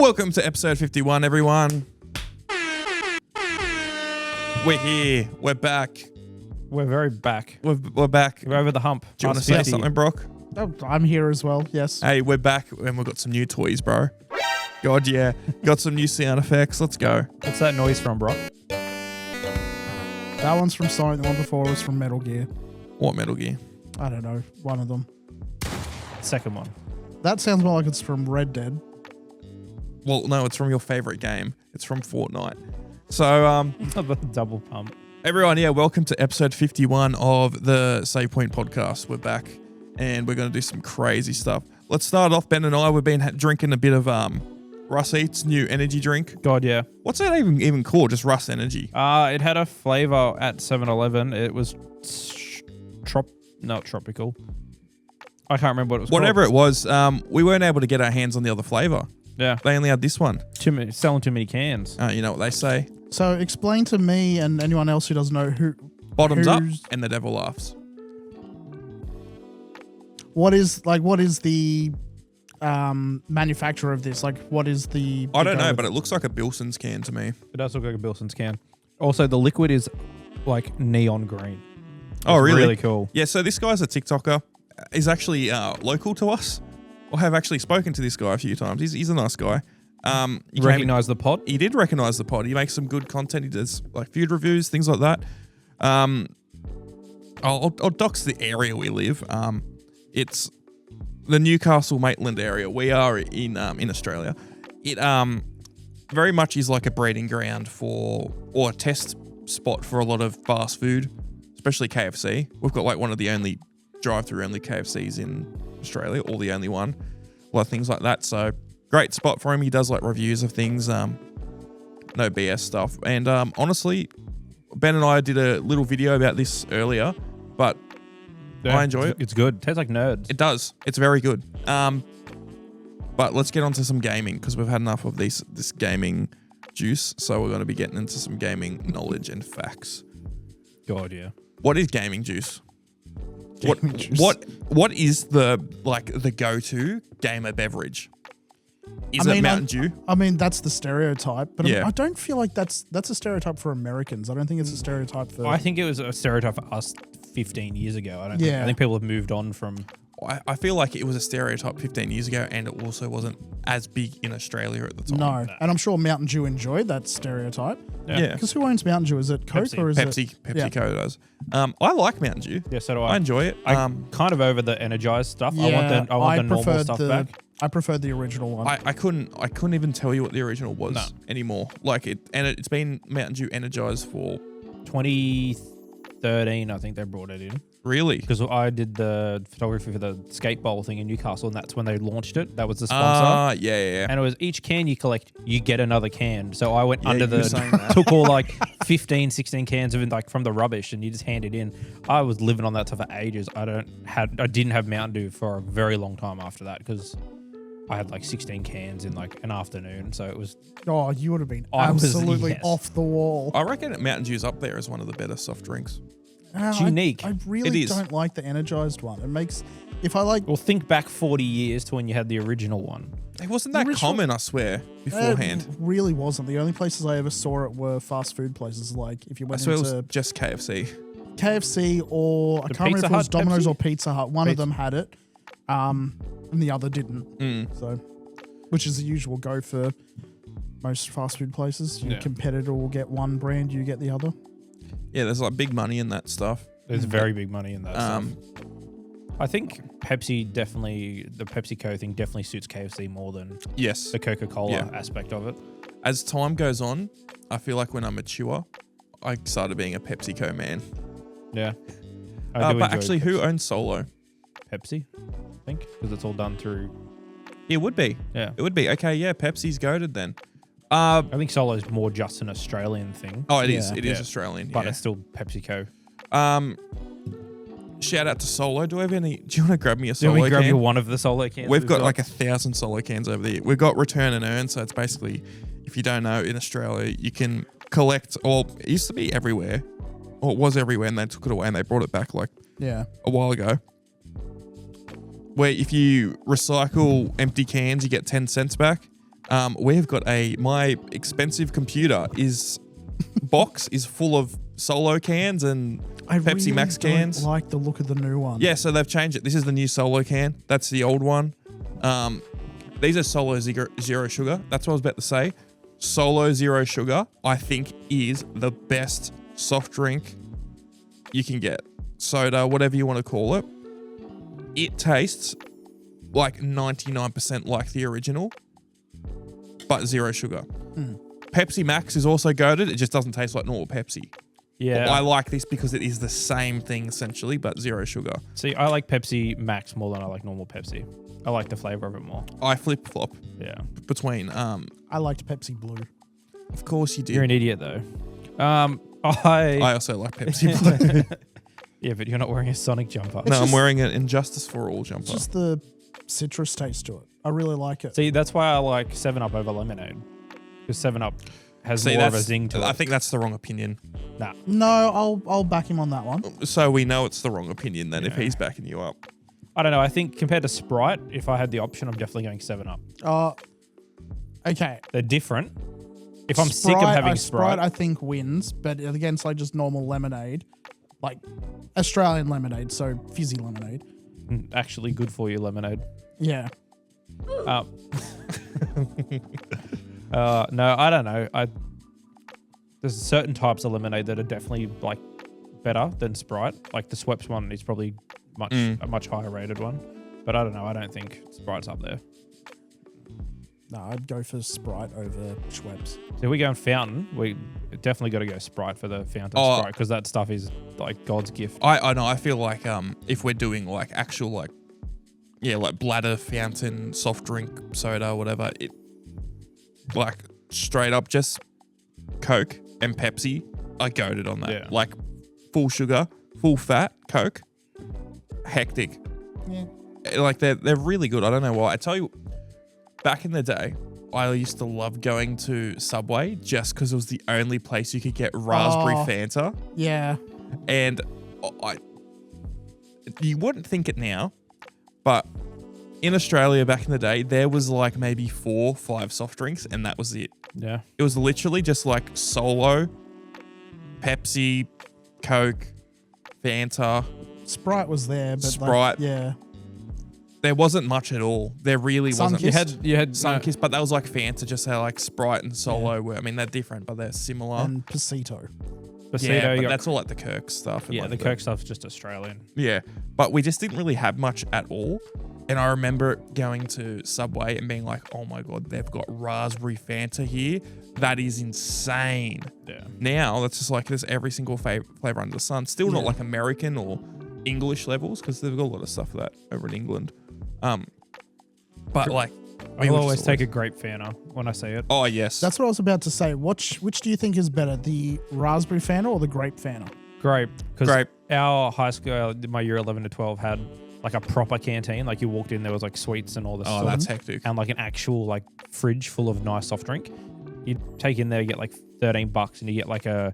Welcome to episode 51, everyone. We're here. We're back. We're very back. We're back. We're over the hump. Do you want to say something, Brock? Oh, I'm here as well, yes. Hey, we're back and we've got some new toys, bro. God, yeah. Got some new sound effects. Let's go. What's that noise from, bro? That one's from Sonic, the one before was from Metal Gear. What Metal Gear? I don't know, one of them. Second one. That sounds more like it's from Red Dead. Well, no, it's from your favorite game. It's from Fortnite. So, The double pump. everyone, yeah, welcome to episode 51 of the Point Podcast. We're back and we're going to do some crazy stuff. Let's start off, Ben and I, we've been drinking a bit of Russ Eats new energy drink. God, yeah. What's that even called? Just Russ Energy? It had a flavor at 7-Eleven. It was not tropical. I can't remember what it was Whatever called. it was, we weren't able to get our hands on the other flavor. Yeah. They only had this one. Selling too many cans. You know what they say? So explain to me and anyone else who doesn't know Bottoms up who's- and the devil laughs. what is the manufacturer of this? Like, what is the... I don't know, but it looks like a Bilson's can to me. It does look like a Bilson's can. Also, the liquid is like neon green. Oh, really? Really cool. Yeah, so this guy's a TikToker. He's actually local to us. I have actually spoken to this guy a few times. He's a nice guy. You recognize the pod? He did recognize the pod. He makes some good content. He does like food reviews, things like that. I'll dox the area we live. It's the Newcastle Maitland area. We are in Australia. It very much is like a breeding ground or a test spot for a lot of fast food, especially KFC. We've got like one of the only drive-through only KFCs in Australia, or the only one. A lot of things like that. So great spot for him. He does like reviews of things, no BS stuff. And honestly, Ben and I did a little video about this earlier, but Yeah, I enjoy it. It's good. Tastes like nerds. It does. It's very good. But let's get on to some gaming because we've had enough of this gaming juice. So we're going to be getting into some gaming knowledge and facts. God, yeah. What is gaming juice? Gaming juice. What is the go-to gamer beverage? Is it Mountain Dew? I mean, that's the stereotype, but Yeah. I don't feel like that's a stereotype for Americans. I don't think it's a stereotype for... I think it was a stereotype for us 15 years ago. I think people have moved on from... I feel like it was a stereotype 15 years ago, and it also wasn't as big in Australia at the time. No, and I'm sure Mountain Dew enjoyed that stereotype. Yeah. Because who owns Mountain Dew? Is it Coke Pepsi. or is Pepsi it... Yeah. Co does. I like Mountain Dew. Yeah, so do I enjoy it. I'm kind of over the energized stuff. Yeah, I want the normal stuff back. I preferred the original one. I couldn't even tell you what the original was anymore. Like it's been Mountain Dew energized for 2013, I think they brought it in. really. Because I did the photography for the skate bowl thing in Newcastle, and that's when they launched it. That was the sponsor. Yeah. And it was each can you collect, you get another can. So I went under you were saying that. took all like 15, 16 cans of it, like from the rubbish, and you just hand it in. I was living on that stuff for ages. I didn't have Mountain Dew for a very long time after that because I had like 16 cans in like an afternoon. So it was... Oh, you would have been I was- absolutely yes. off the wall. I reckon Mountain Dew's up there as one of the better soft drinks. It's unique. I really It is. don't like the energized one. It makes... If I like... Well, think back 40 years to when you had the original one. It wasn't that original- common, I swear, beforehand. It really wasn't. The only places I ever saw it were fast food places. Like if you I went swear it into was just KFC. KFC or I The can't remember Pizza if it was Hut Domino's Pepsi? or Pizza Hut. One of them had it, and the other didn't. So, which is the usual go for most fast food places. Your Yeah. competitor will get one brand, you get the other. Yeah, there's like big money in that stuff. There's very big money in that stuff. Um, I think the PepsiCo thing definitely suits KFC more than yes. the Coca-Cola Yeah. aspect of it. As time goes on, I feel like when I mature, I started being a PepsiCo man. Yeah. I do But enjoy actually, who owns Solo? Pepsi, I think, because it's all done through... It would be. Yeah. It would be. Okay, yeah, Pepsi's goated then. I think Solo is more just an Australian thing, Oh, it is. Yeah. It is Yeah. Australian. but yeah. it's still PepsiCo. Shout out to Solo. Do you want to grab me a Do Solo we grab can? you one of the Solo cans? We've got like 1,000 Solo cans over there. We've got return and earn, so it's basically, if you don't know, in Australia, you can collect, or it used to be everywhere, or it was everywhere, and they took it away and they brought it back like Yeah. a while ago. Where if you recycle empty cans, you get 10 cents back. We've got my expensive computer box is full of Solo cans and I Pepsi really Max don't cans. like the look of the new one. Yeah, so they've changed it. This is the new Solo can. That's the old one. These are Solo zero sugar. That's what I was about to say. Solo zero sugar, I think, is the best soft drink you can get. Soda, whatever you want to call it. It tastes like 99% like the original, but zero sugar. Pepsi Max is also goated. It just doesn't taste like normal Pepsi. Yeah. I like this because it is the same thing essentially, but zero sugar. See, I like Pepsi Max more than I like normal Pepsi. I like the flavor of it more. I flip-flop Yeah. between, I liked Pepsi Blue. of course you do. You're an idiot though. I also like Pepsi Blue. Yeah, but you're not wearing a Sonic jumper. No, I'm just- wearing an Injustice for All jumper. It's just the citrus taste to it. I really like it. See, that's why I like 7-Up over lemonade. Because 7-Up has more of a zing to it. I think that's the wrong opinion. Nah. No, I'll back him on that one. So we know it's the wrong opinion then if Yeah. he's backing you up. I don't know. I think compared to Sprite, if I had the option, I'm definitely going 7-Up. Okay. They're different. If I'm sick of having Sprite, I think wins, but against like just normal lemonade, like Australian lemonade, so fizzy lemonade. actually good for you lemonade. Yeah. No, I don't know. There's certain types of lemonade that are definitely like better than Sprite. Like the Schweppes one is probably a much higher rated one. But I don't know. I don't think Sprite's up there. No, I'd go for Sprite over Schweppes. So we go in fountain. We definitely got to go Sprite for the fountain Sprite because that stuff is like God's gift. I know. I feel like if we're doing like actual like bladder fountain soft drink soda whatever, it like straight up just Coke and Pepsi. I goated on that. Yeah. Like full sugar, full fat Coke, hectic. Yeah. Like they're really good. I don't know why. I tell you, back in the day, I used to love going to Subway just because it was the only place you could get raspberry Fanta. Yeah. And you wouldn't think it now, but in Australia back in the day, there was like maybe 4 or 5 soft drinks and that was it. Yeah. It was literally just like Solo, Pepsi, Coke, Fanta. Sprite was there, but Sprite. like, yeah. There wasn't much at all. There really wasn't. Sunkist. You had Sunkist, but that was like Fanta, just how like Sprite and Solo were. I mean, they're different, but they're similar. And Pasito. Pasito, Yeah, you but got- that's all like the Kirk stuff. and yeah, like the Coke stuff's just Australian. Yeah, but we just didn't really have much at all. And I remember going to Subway and being like, oh my God, they've got raspberry Fanta here. That is insane. Yeah. Now, that's just like there's every single flavor under the sun. Still not Yeah. like American or English levels because they've got a lot of stuff of that over in England. But like, we I'll were always just take a grape Fanta when I see it. Oh, yes. That's what I was about to say. Which do you think is better, the raspberry Fanta or the grape Fanta? Grape. Because Grape. our high school, my year 11 to 12 had like a proper canteen. Like you walked in, there was like sweets and all this Oh, stuff. that's hectic. And like an actual like fridge full of nice soft drink. You take in there, you get like $13 and you get like a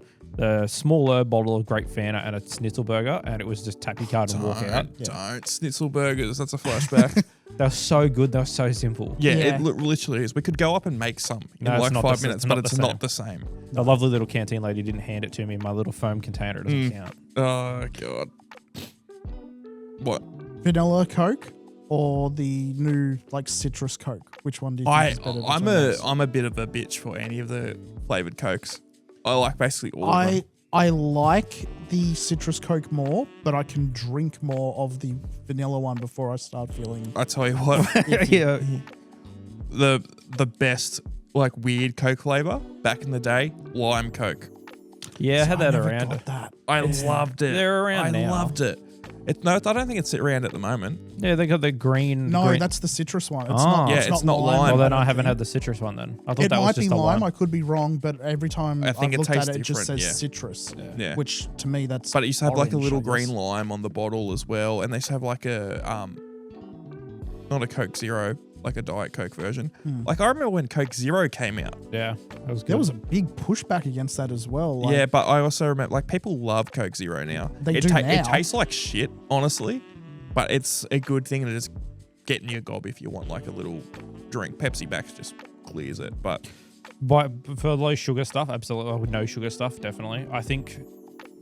smaller bottle of grape Fanta and a schnitzel burger, and it was just tap your card and walk out. Don't. Schnitzel burgers. That's a flashback. They were so good. They were so simple. Yeah, Yeah. it literally is. We could go up and make some in No, it's like not 5 the- minutes, it's but not it's the not the same. The lovely little canteen lady didn't hand it to me in my little foam container. It doesn't count. Oh, God. What? Vanilla Coke or the new like citrus Coke? Which one do you think is better? I'm between those? I'm a bit of a bitch for any of the flavored Cokes. I like basically all of them. I like the citrus Coke more, but I can drink more of the vanilla one before I start feeling. I tell you what, Yeah. the best like weird Coke flavor back in the day, lime Coke. Yeah, I had that never around. got that. I loved it. They're around I now. loved it. No, I don't think it's around at the moment. Yeah, they got the green. No, green. that's the citrus one. It's Oh. not. Yeah, it's not lime. Well, then don't I haven't think. had the citrus one then. I thought It that was might be just a lime. lime. I could be wrong, but every time I think I've it looked at tastes it, it just different, says yeah. citrus. Yeah. Which to me, that's. But it used to have like a orange, little I guess. green lime on the bottle as well, and they used to have like a not a Coke Zero, like a Diet Coke version. Like I remember when Coke Zero came out. Yeah, that was good. There was a big pushback against that as well. Like, Yeah, but I also remember like people love Coke Zero now. They it do now. It tastes like shit, honestly, but it's a good thing to just get in your gob if you want like a little drink. Pepsi Max just clears it. But for low sugar stuff, absolutely. With no sugar stuff, definitely. I think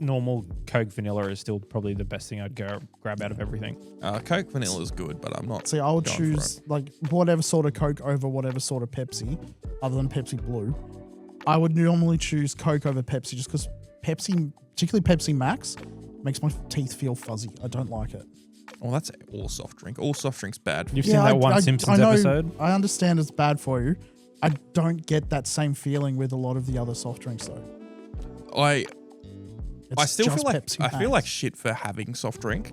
normal Coke vanilla is still probably the best thing I'd grab out of everything. Coke vanilla is good, but I'm not. See, I would going choose like whatever sort of Coke over whatever sort of Pepsi, other than Pepsi Blue. I would normally choose Coke over Pepsi just because Pepsi, particularly Pepsi Max, makes my teeth feel fuzzy. I don't like it. Well, that's all soft drink. All soft drink's bad. You've seen that one Simpsons episode? I understand it's bad for you. I don't get that same feeling with a lot of the other soft drinks though. I still just feel like Pepsi I feel Max. like shit for having soft drink,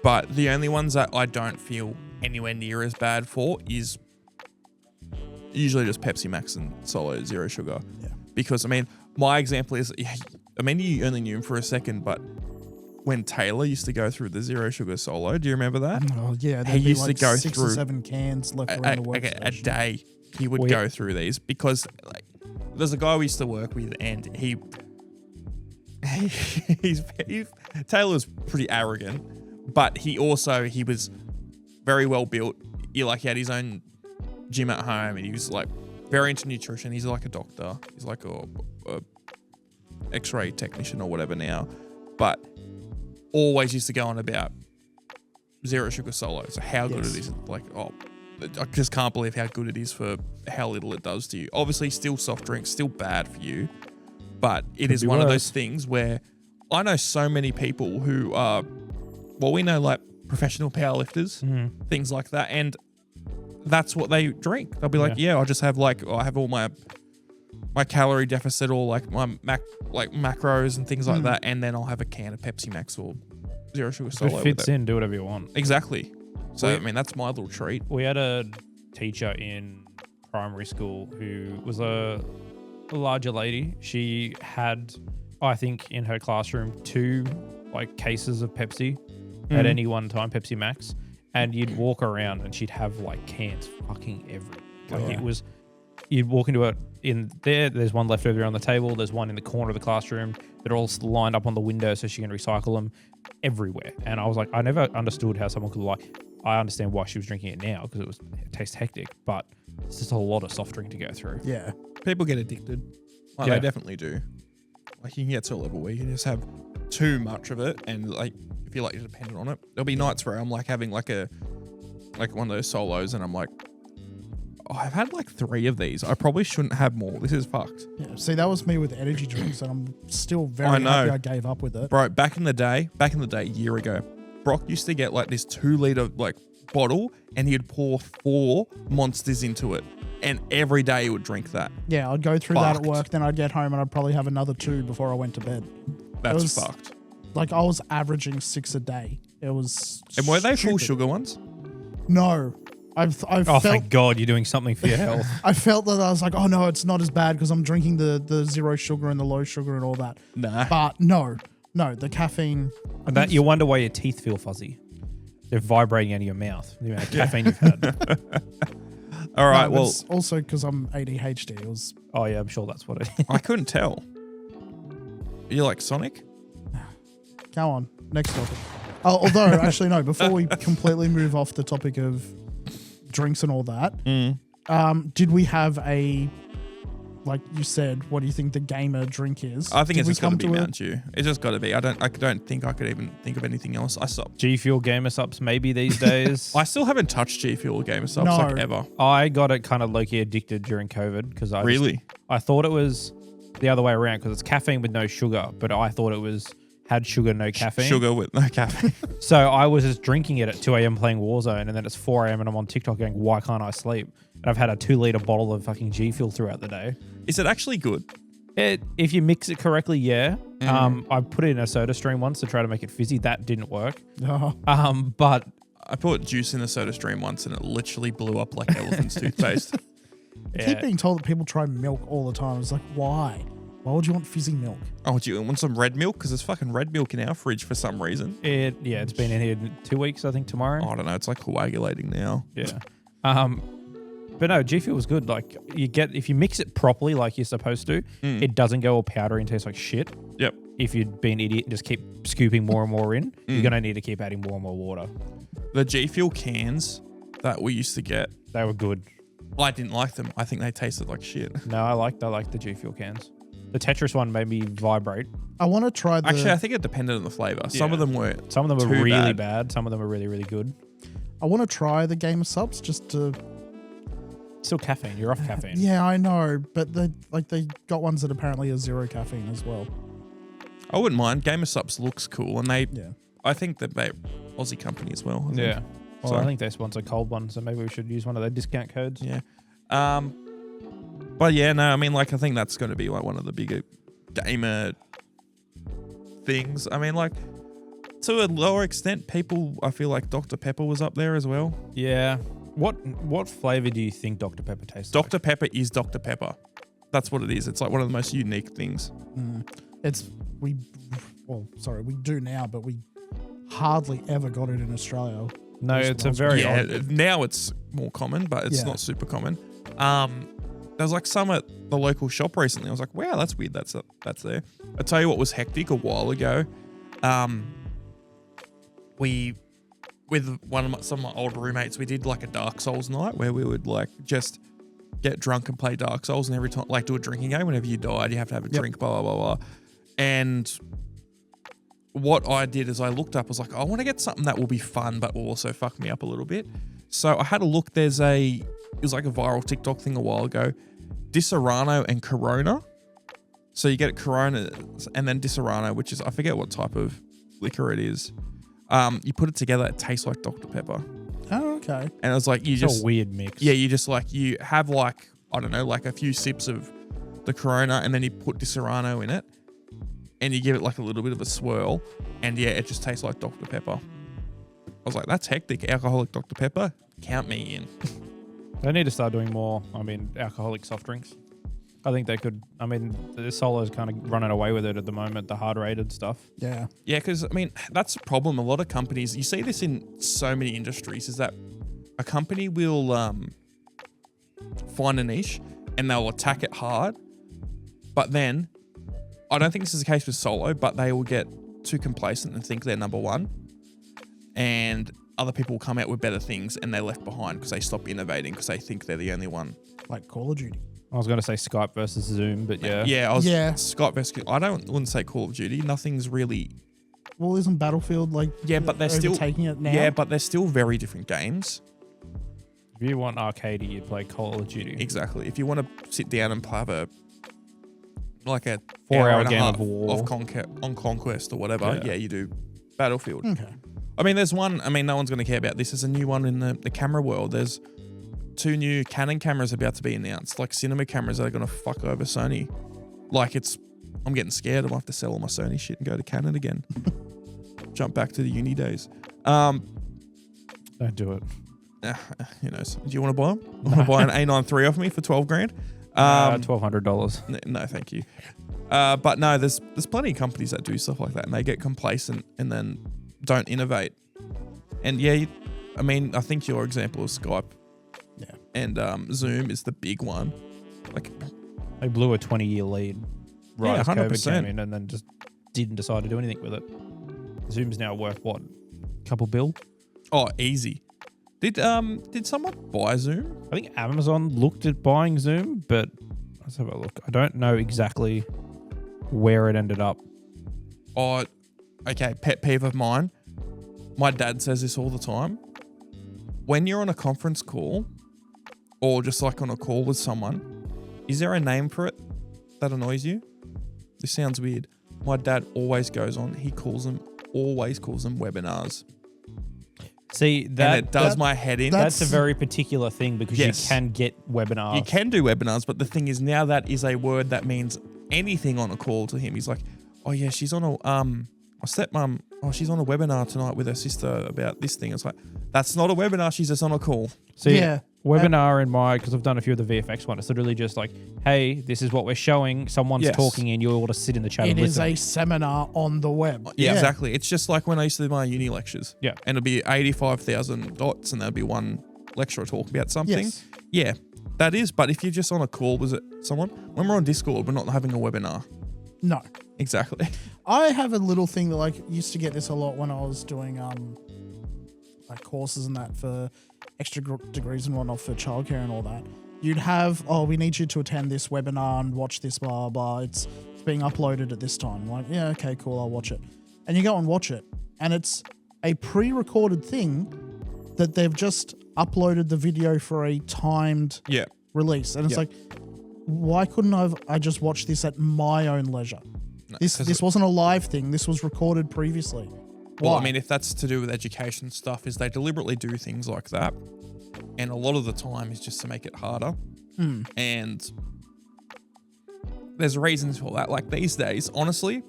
but the only ones that I don't feel anywhere near as bad for is usually just Pepsi Max and Solo Zero Sugar. Yeah. Because I mean, my example is, I mean, you only knew him for a second, but when Taylor used to go through the Zero Sugar Solo, do you remember that? Oh yeah, He used to go 6 through or 7 cans left around the workstation. a day. He would go through these because like, there's a guy we used to work with, and Taylor's pretty arrogant, but he was very well built. He had his own gym at home, and he was like very into nutrition. He's like a doctor. He's like a X-ray technician or whatever now, but always used to go on about Zero Sugar Solo. So how good it is. Like, I just can't believe how good it is for how little it does to you. Obviously, still soft drinks, still bad for you. But it is one of those things where I know so many people who are, well, we know like professional powerlifters, things like that. And that's what they drink. They'll be like, I'll just have I have all my calorie deficit or like my macros and things like that. And then I'll have a can of Pepsi Max or Zero Sugar Solo. If it fits in, do whatever you want. Exactly. So, I mean, that's my little treat. We had a teacher in primary school who was a larger lady. She had, I think, in her classroom 2 cases of Pepsi at any one time, Pepsi Max, and you'd walk around and she'd have cans fucking everywhere. It was, you'd walk into there's one left over on the table, there's one in the corner of the classroom, they're all lined up on the window so she can recycle them everywhere. And I was like, I never understood how someone could I understand why she was drinking it now because it tastes hectic, but it's just a lot of soft drink to go through. Yeah. People get addicted. They definitely do. You can get to a level where you can just have too much of it, and if you're dependent on it. There'll be nights where I'm having one of those solos, and I'm like, I've had 3 of these. I probably shouldn't have more. This is fucked. Yeah. See, that was me with energy drinks, and I'm still very happy I gave up with it. Bro, back in the day, a year ago, Brock used to get this 2-liter bottle, and he'd pour 4 Monsters into it, and every day he would drink that. Yeah, I'd go through that at work, then I'd get home and I'd probably have another 2 before I went to bed. That's fucked. I was averaging 6 a day. It was And were they full sugar ones? No. I felt, thank God you're doing something for your health. I felt that I was like, oh no, it's not as bad because I'm drinking the zero sugar and the low sugar and all that. Nah. But no, the caffeine. And that you wonder why your teeth feel fuzzy. They're vibrating out of your mouth. The amount of caffeine you've had. All right, well. It's also because I'm ADHD. It was. Oh yeah, I'm sure that's what it is. I couldn't tell. You like Sonic? Go on. Next topic. Although, actually, no, before we completely move off the topic of drinks and all that, did we have like you said, what do you think the gamer drink is? I think it's just got to be Mountain Dew. It's just got to be. I don't think I could even think of anything else. I stopped. G Fuel Gamer Subs maybe these days. I still haven't touched G Fuel Gamer Subs ever. I got it kind of low-key addicted during COVID because I thought it was the other way around because it's caffeine with no sugar, but I thought it had sugar, no caffeine. Sugar with no caffeine. So I was just drinking it at 2 a.m. playing Warzone, and then it's 4 a.m. and I'm on TikTok going, why can't I sleep? And I've had a 2-liter bottle of fucking G Fuel throughout the day. Is it actually good? If you mix it correctly, yeah. I put it in a soda stream once to try to make it fizzy. That didn't work. But I put juice in a soda stream once and it literally blew up like elephant's toothpaste. I keep being told that people try milk all the time. It's like, why? Why would you want fizzy milk? Oh, do you want some red milk? Because there's fucking red milk in our fridge for some reason. It's been in here 2 weeks, I think, tomorrow. I don't know. It's like coagulating now. Yeah. But no, G Fuel was good. Like if you mix it properly, like you're supposed to, it doesn't go all powdery and taste like shit. Yep. If you'd be an idiot and just keep scooping more and more in, you're gonna need to keep adding more and more water. The G Fuel cans that we used to get, they were good. I didn't like them. I think they tasted like shit. No, I like the G Fuel cans. The Tetris one made me vibrate. I want to try the. Actually, I think it depended on the flavor. Some Yeah. of them were. Some of them were too really bad. bad. Some of them were really, really good. I want to try the Game of Subs just to. Still caffeine. You're off caffeine. Yeah, I know, but they got ones that apparently are 0 caffeine as well. I wouldn't mind. Game of Subs looks cool, and Yeah. I think that they're Aussie company as well. I think. Yeah. Well, So- I think they sponsor Cold One, so maybe we should use one of their discount codes. Yeah. But yeah, no, I mean, like, I think that's going to be like one of the bigger gamer things. I mean, like, to a lower extent, I feel like Dr. Pepper was up there as well. Yeah. What flavor do you think Dr. Pepper tastes like? Dr. Pepper is Dr. Pepper. That's what it is. It's like one of the most unique things. We do now, but we hardly ever got it in Australia. No, Most it's a smells very Yeah, odd. now it's more common, but it's Yeah. not super common. There was like some at the local shop recently. I was like, wow, that's weird. That's there. I tell you what was hectic a while ago. We, with some of my old roommates, we did like a Dark Souls night where we would like just get drunk and play Dark Souls, and every time like do a drinking game. Whenever you died, you have to have a drink. Blah blah blah blah. And what I did is I looked up. I was like, I want to get something that will be fun, but will also fuck me up a little bit. So I had a look. It was like a viral TikTok thing a while ago. Disaronno and Corona. So you get Corona and then Disaronno, which is, I forget what type of liquor it is. You put it together, it tastes like Dr. Pepper. Oh, okay. And it was like, It's a weird mix. yeah, you have like, I don't know, like a few sips of the Corona, and then you put Disaronno in it, and you give it like a little bit of a swirl, and yeah, it just tastes like Dr. Pepper. I was like, that's hectic. Alcoholic Dr. Pepper, count me in. They need to start doing more, alcoholic soft drinks. I think they could. The Solo's kind of running away with it at the moment, the hard rated stuff. Yeah. Yeah, because, that's a problem. A lot of companies, you see this in so many industries, is that a company will find a niche and they'll attack it hard. But then, I don't think this is the case with Solo, but they will get too complacent and think they're number one. And other people will come out with better things and they're left behind because they stop innovating because they think they're the only one. Like Call of Duty. I was going to say Skype versus Zoom, but yeah. Yeah. Scott Vesky. Wouldn't say Call of Duty. Nothing's really. Well, isn't Battlefield like? Yeah, but they're still taking it now. Yeah, but they're still very different games. If you want arcadey, you'd play Call of Duty. Exactly. If you want to sit down and have a 4-hour game of war on Conquest or whatever, yeah, you do Battlefield. Okay. There's one. No one's going to care about this. There's a new one in the camera world. There's 2 new Canon cameras about to be announced, like cinema cameras that are going to fuck over Sony. I'm getting scared. I'm going to have to sell all my Sony shit and go to Canon again. Jump back to the uni days. Don't do it. Who knows? Do you want to buy them? Want to buy an A9 III off me for $12,000? $1,200. No, thank you. But no, there's plenty of companies that do stuff like that, and they get complacent and then don't innovate. And yeah, I think your example of Skype, and Zoom is the big one. Like, they blew a 20-year lead right Yeah, as COVID 100%. came in, and then just didn't decide to do anything with it. Zoom's now worth what? Couple bill? oh, easy. Did someone buy Zoom? I think Amazon looked at buying Zoom, but let's have a look. I don't know exactly where it ended up. Oh, okay. Pet peeve of mine. My dad says this all the time. When you're on a conference call, or just like on a call with someone, is there a name for it that annoys you? This sounds weird. My dad always goes on. He always calls them webinars. See, And it does my head in. that's a very particular thing because Yes. you can get webinars. You can do webinars, but the thing is now that is a word that means anything on a call to him. He's like, oh yeah, she's on my stepmom, she's on a webinar tonight with her sister about this thing. It's like, that's not a webinar, she's just on a call. See, Yeah. webinar in my, because I've done a few of the VFX ones, it's literally just like, hey, this is what we're showing. Someone's Yes. talking and you're able to sit in the chat It and is listen. a seminar on the web. Yeah, exactly. It's just like when I used to do my uni lectures. Yeah. And it'd be 85,000 dots and there'd be one lecturer talking about something. Yes. Yeah, that is. But if you're just on a call with someone, when we're on Discord, we're not having a webinar. No. Exactly. I have a little thing that used to get this a lot when I was doing like courses and that for extra degrees and whatnot for childcare and all that, you'd have, we need you to attend this webinar and watch this, blah, blah. It's being uploaded at this time. Like, yeah, okay, cool, I'll watch it. And you go and watch it. And it's a pre-recorded thing that they've just uploaded the video for a timed release. And it's like, why couldn't I just watch this at my own leisure? No, this wasn't a live thing. This was recorded previously. Well, Why? I mean, if that's to do with education stuff, is they deliberately do things like that. And a lot of the time is just to make it harder. And there's reasons for that. Like these days, honestly,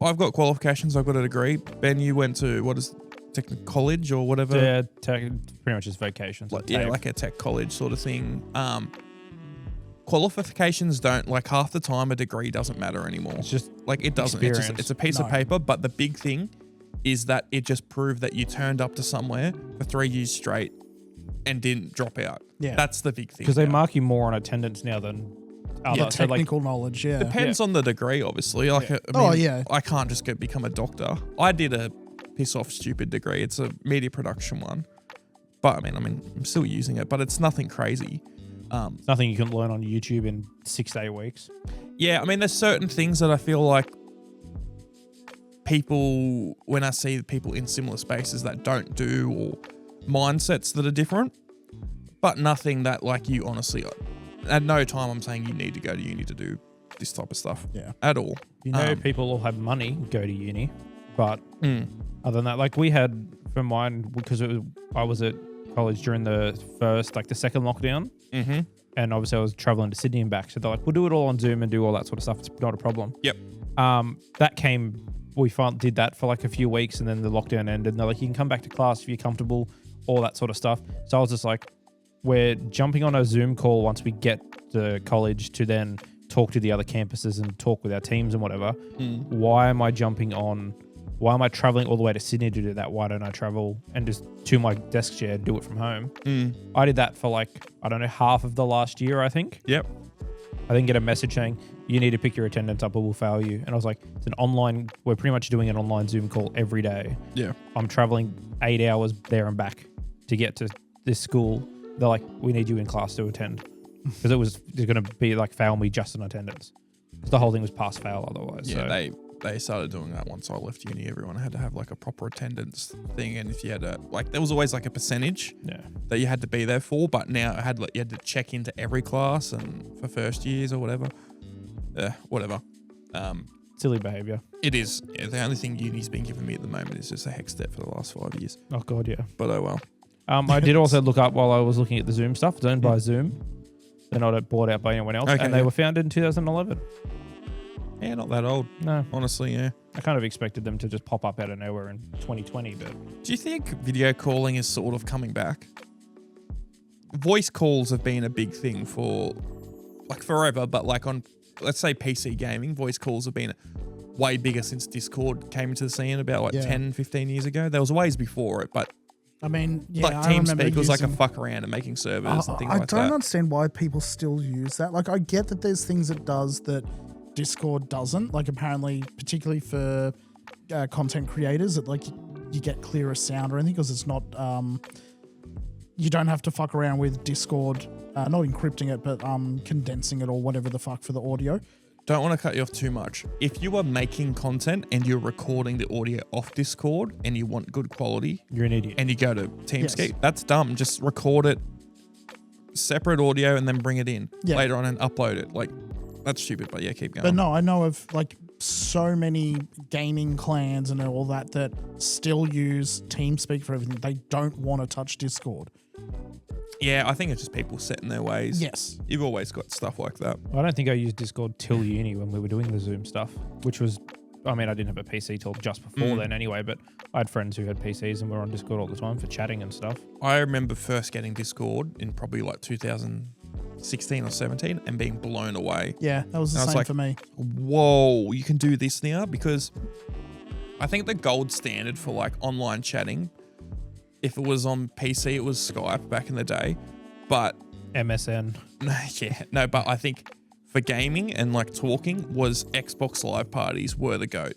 I've got qualifications. I've got a degree. Ben, you went to, what is technical college or whatever? Yeah, pretty much just vocations. Like a tech college sort of thing. Qualifications don't, like half the time a degree doesn't matter anymore. It's just like it doesn't. It's a piece of paper, but the big thing is that it just proved that you turned up to somewhere for 3 years straight and didn't drop out. Yeah. That's the big thing. Because they mark you more on attendance now than other. Yeah, technical knowledge, yeah. Depends on the degree, obviously. Like, I mean, I can't just become a doctor. I did a piss off stupid degree. It's a media production one. But I mean, I'm still using it, but it's nothing crazy. It's nothing you can learn on YouTube in 6 to 8 weeks. Yeah, I mean, there's certain things that I feel like people, when I see people in similar spaces that don't do, or mindsets that are different, but nothing that like you honestly, at no time I'm saying you need to go to uni to do this type of stuff at all. You know, people all have money, go to uni, but other than that, like we had for mine, because I was at college during the second lockdown. Mm-hmm. And obviously I was traveling to Sydney and back. So they're like, we'll do it all on Zoom and do all that sort of stuff. It's not a problem. Yep. We did that for like a few weeks and then the lockdown ended. And they're like, you can come back to class if you're comfortable, all that sort of stuff. So I was just like, we're jumping on a Zoom call once we get to college to then talk to the other campuses and talk with our teams and whatever. Why am I traveling all the way to Sydney to do that? Why don't I travel and just to my desk chair, do it from home? I did that for half of the last year, I think. Yep. I then get a message saying, you need to pick your attendance up or we'll fail you. And I was like, we're pretty much doing an online Zoom call every day. Yeah. I'm traveling 8 hours there and back to get to this school. They're like, we need you in class to attend. Because they're going to be like, fail me just in attendance. Because the whole thing was pass fail otherwise. Yeah, so. They started doing that once I left uni. Everyone had to have like a proper attendance thing, and if you had there was always like a percentage that you had to be there for, but now you had to check into every class and for first years or whatever. Whatever. Silly behaviour. It is. Yeah, the only thing uni's been giving me at the moment is just a hex step for the last 5 years. Oh god, yeah. But oh well. I did also look up while I was looking at the Zoom stuff. It's owned by Zoom. They're not bought out by anyone else, and they were founded in 2011. Yeah, not that old. No. Honestly, yeah. I kind of expected them to just pop up out of nowhere in 2020, but... Do you think video calling is sort of coming back? Voice calls have been a big thing for, like, forever, but like on, let's say PC gaming, voice calls have been way bigger since Discord came into the scene about 10, 15 years ago. There was ways before it, but... I mean, yeah, like TeamSpeak was like a fuck around and making servers and things like that. I don't understand why people still use that. Like, I get that there's things it does that Discord doesn't. Like, apparently, particularly for content creators, that like you get clearer sound or anything because it's not. You don't have to fuck around with Discord, not encrypting it, but condensing it or whatever the fuck for the audio. Don't want to cut you off too much. If you are making content and you're recording the audio off Discord and you want good quality, you're an idiot. And you go to TeamSpeak, that's dumb. Just record it, separate audio, and then bring it in later on and upload it. Like, that's stupid, but yeah, keep going. But no, I know of like so many gaming clans and all that still use TeamSpeak for everything. They don't want to touch Discord. Yeah, I think it's just people set in their ways. Yes. You've always got stuff like that. I don't think I used Discord till uni when we were doing the Zoom stuff, which was, I mean, I didn't have a PC till just before then anyway, but I had friends who had PCs and were on Discord all the time for chatting and stuff. I remember first getting Discord in probably like 2016 or 17 and being blown away. Yeah, that was the same for me. Whoa, you can do this now? Because I think the gold standard for like online chatting, if it was on PC, it was Skype back in the day, but MSN. But I think for gaming and like talking was Xbox Live parties were the GOAT.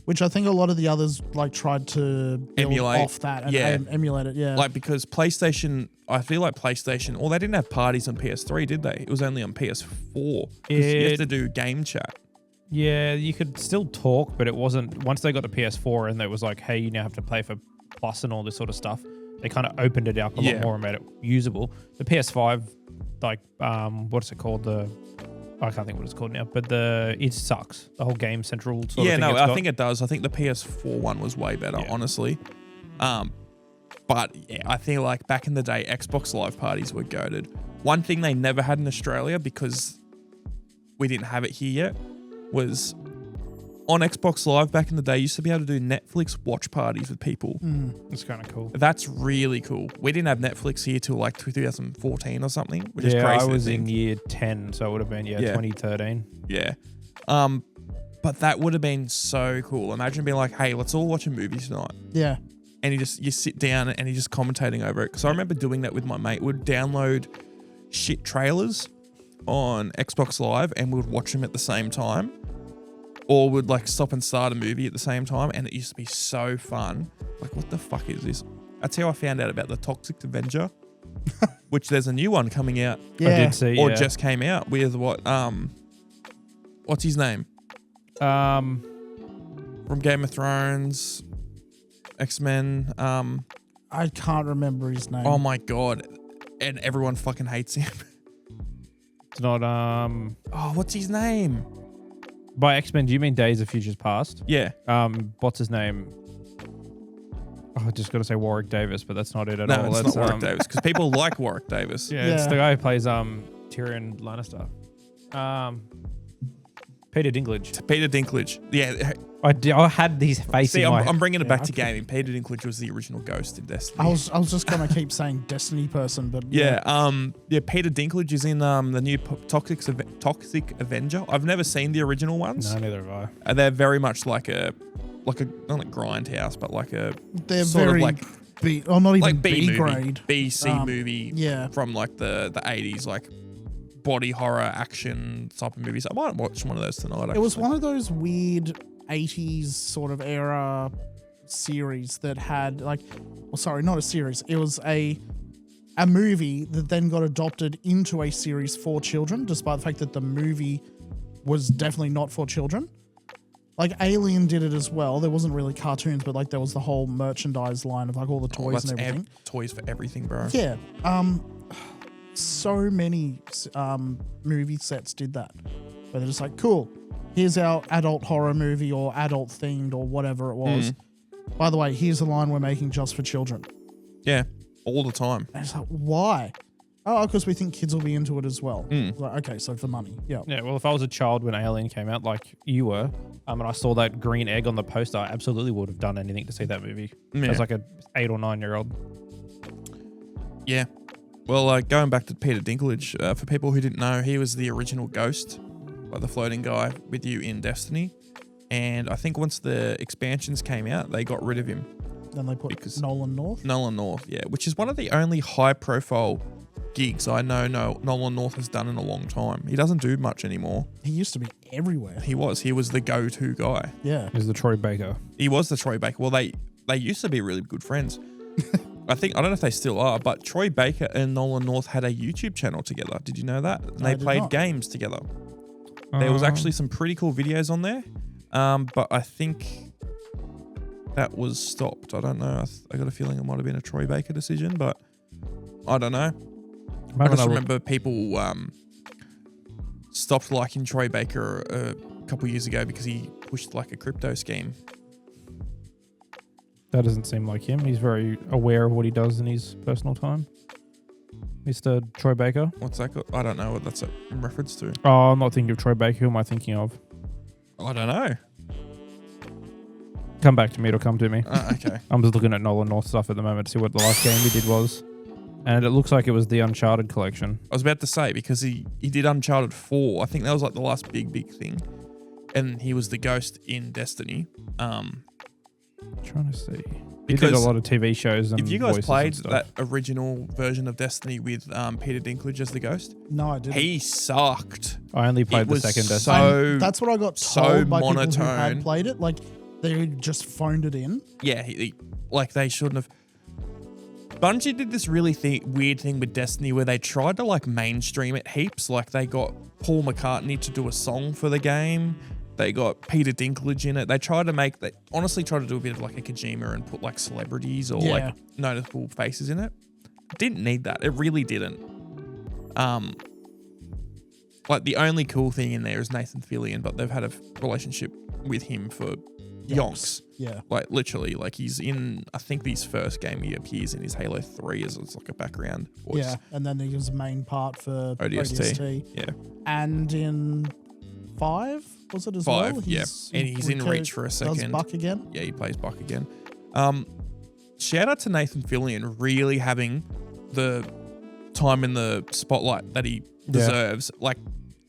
Which I think a lot of the others like tried to build Emulate. off that and emulate it. Yeah. Like, because PlayStation, I feel like PlayStation, they didn't have parties on PS3, did they? It was only on PS4. 'Cause you have to do game chat. Yeah, you could still talk, but it wasn't. Once they got to PS4 and it was like, hey, you now have to pay for Plus and all this sort of stuff, they kind of opened it up a lot more and made it usable. The PS5, like, what's it called? I can't think what it's called now, but it sucks. The whole Game Central sort of thing. Yeah, no, I think it does. I think the PS4 one was way better, honestly. But yeah, I feel like back in the day, Xbox Live parties were goated. One thing they never had in Australia, because we didn't have it here yet, was on Xbox Live back in the day, you used to be able to do Netflix watch parties with people. It's kind of cool. That's really cool. We didn't have Netflix here till like 2014 or something, which is crazy. I was in year 10, so it would have been 2013. Yeah. But that would have been so cool. Imagine being like, hey, let's all watch a movie tonight. Yeah. And you sit down and you're just commentating over it. Because I remember doing that with my mate. We'd download shit trailers on Xbox Live and we'd watch them at the same time. Or would like stop and start a movie at the same time, and it used to be so fun. Like, what the fuck is this? That's how I found out about the Toxic Avenger, which there's a new one coming out. Yeah. I did see, or just came out with what's his name? From Game of Thrones, X-Men. I can't remember his name. Oh my god, and everyone fucking hates him. It's not Oh, what's his name? by X-Men. Do you mean Days of Futures Past? Yeah. What's his name? Oh, I just got to say Warwick Davis, but that's not it at all. No, it's That's not Warwick Davis, because people like Warwick Davis. Yeah, it's the guy who plays Tyrion Lannister. Peter Dinklage. Peter Dinklage. Yeah. I had these faces. See, I'm bringing it back to gaming. Peter Dinklage was the original Ghost in Destiny. I was just gonna keep saying Destiny person, but yeah. Peter Dinklage is in the new Toxic Avenger. I've never seen the original ones. No, neither have I. They're very much like a not a grindhouse, but like a they're sort very of like B, or not even like B grade, B C movie. Yeah. From like the 80s, like body horror action type of movies. I might watch one of those tonight. Actually. It was one of those weird 80s sort of era series that had like, well, sorry, not a series. It was a movie that then got adopted into a series for children, despite the fact that the movie was definitely not for children. Like Alien did it as well. There wasn't really cartoons, but like there was the whole merchandise line of like all the toys and everything. Toys for everything, bro. Yeah. So many movie sets did that, where they're just like, cool, here's our adult horror movie or adult themed or whatever it was. By the way, here's a line we're making just for children. Yeah, all the time. And it's like, why? Oh, because we think kids will be into it as well. Like, okay, so for money. Yeah. Yeah, well, if I was a child when Alien came out, like you were, and I saw that green egg on the poster, I absolutely would have done anything to see that movie. Yeah. As like a 8 or 9 year old. Yeah. Well, going back to Peter Dinklage, for people who didn't know, he was the original Ghost, like the floating guy with you in Destiny. And I think once the expansions came out, they got rid of him. Then they put Nolan North, yeah, which is one of the only high-profile gigs I know Nolan North has done in a long time. He doesn't do much anymore. He used to be everywhere. He was the go-to guy. Yeah. Is the Troy Baker. He was the Troy Baker. Well, they used to be really good friends. I don't know if they still are, but Troy Baker and Nolan North had a YouTube channel together. Did you know that? And they played games together. There was actually some pretty cool videos on there, but I think that was stopped. I don't know. I got a feeling it might have been a Troy Baker decision, but I don't know. I just remember people stopped liking Troy Baker a couple years ago because he pushed like a crypto scheme. That doesn't seem like him. He's very aware of what he does in his personal time. Mr. Troy Baker. What's that called? I don't know what that's in reference to. Oh, I'm not thinking of Troy Baker. Who am I thinking of? I don't know. Come back to me. It'll come to me. Okay. I'm just looking at Nolan North stuff at the moment to see what the last game he did was. And it looks like it was the Uncharted collection. I was about to say, because he did Uncharted 4. I think that was like the last big thing. And he was the Ghost in Destiny. Trying to see. He did a lot of TV shows and if you guys played stuff. that original version of Destiny with Peter Dinklage as the Ghost, No, I didn't. he sucked. I only played the was second so- Destiny. That's what I got so told by people who monotone. had played it. Like, They just phoned it in. Yeah, like they shouldn't have. Bungie did this really weird thing with Destiny where they tried to like mainstream it heaps. Like they got Paul McCartney to do a song for the game. They got Peter Dinklage in it. They honestly tried to do a bit of like a Kojima and put like celebrities or like noticeable faces in it. Didn't need that. It really didn't. Like the only cool thing in there is Nathan Fillion, but they've had a relationship with him for yonks. Yeah. Like literally, like he's in, I think his first game he appears in his Halo 3 as it's like a background voice. Yeah, and then he was a main part for ODST. Yeah. And in 5, was it as 5, well? yeah. And he's in Reach for a second. Does Buck again? Yeah, he plays Buck again. Shout out to Nathan Fillion really having the time in the spotlight that he deserves, like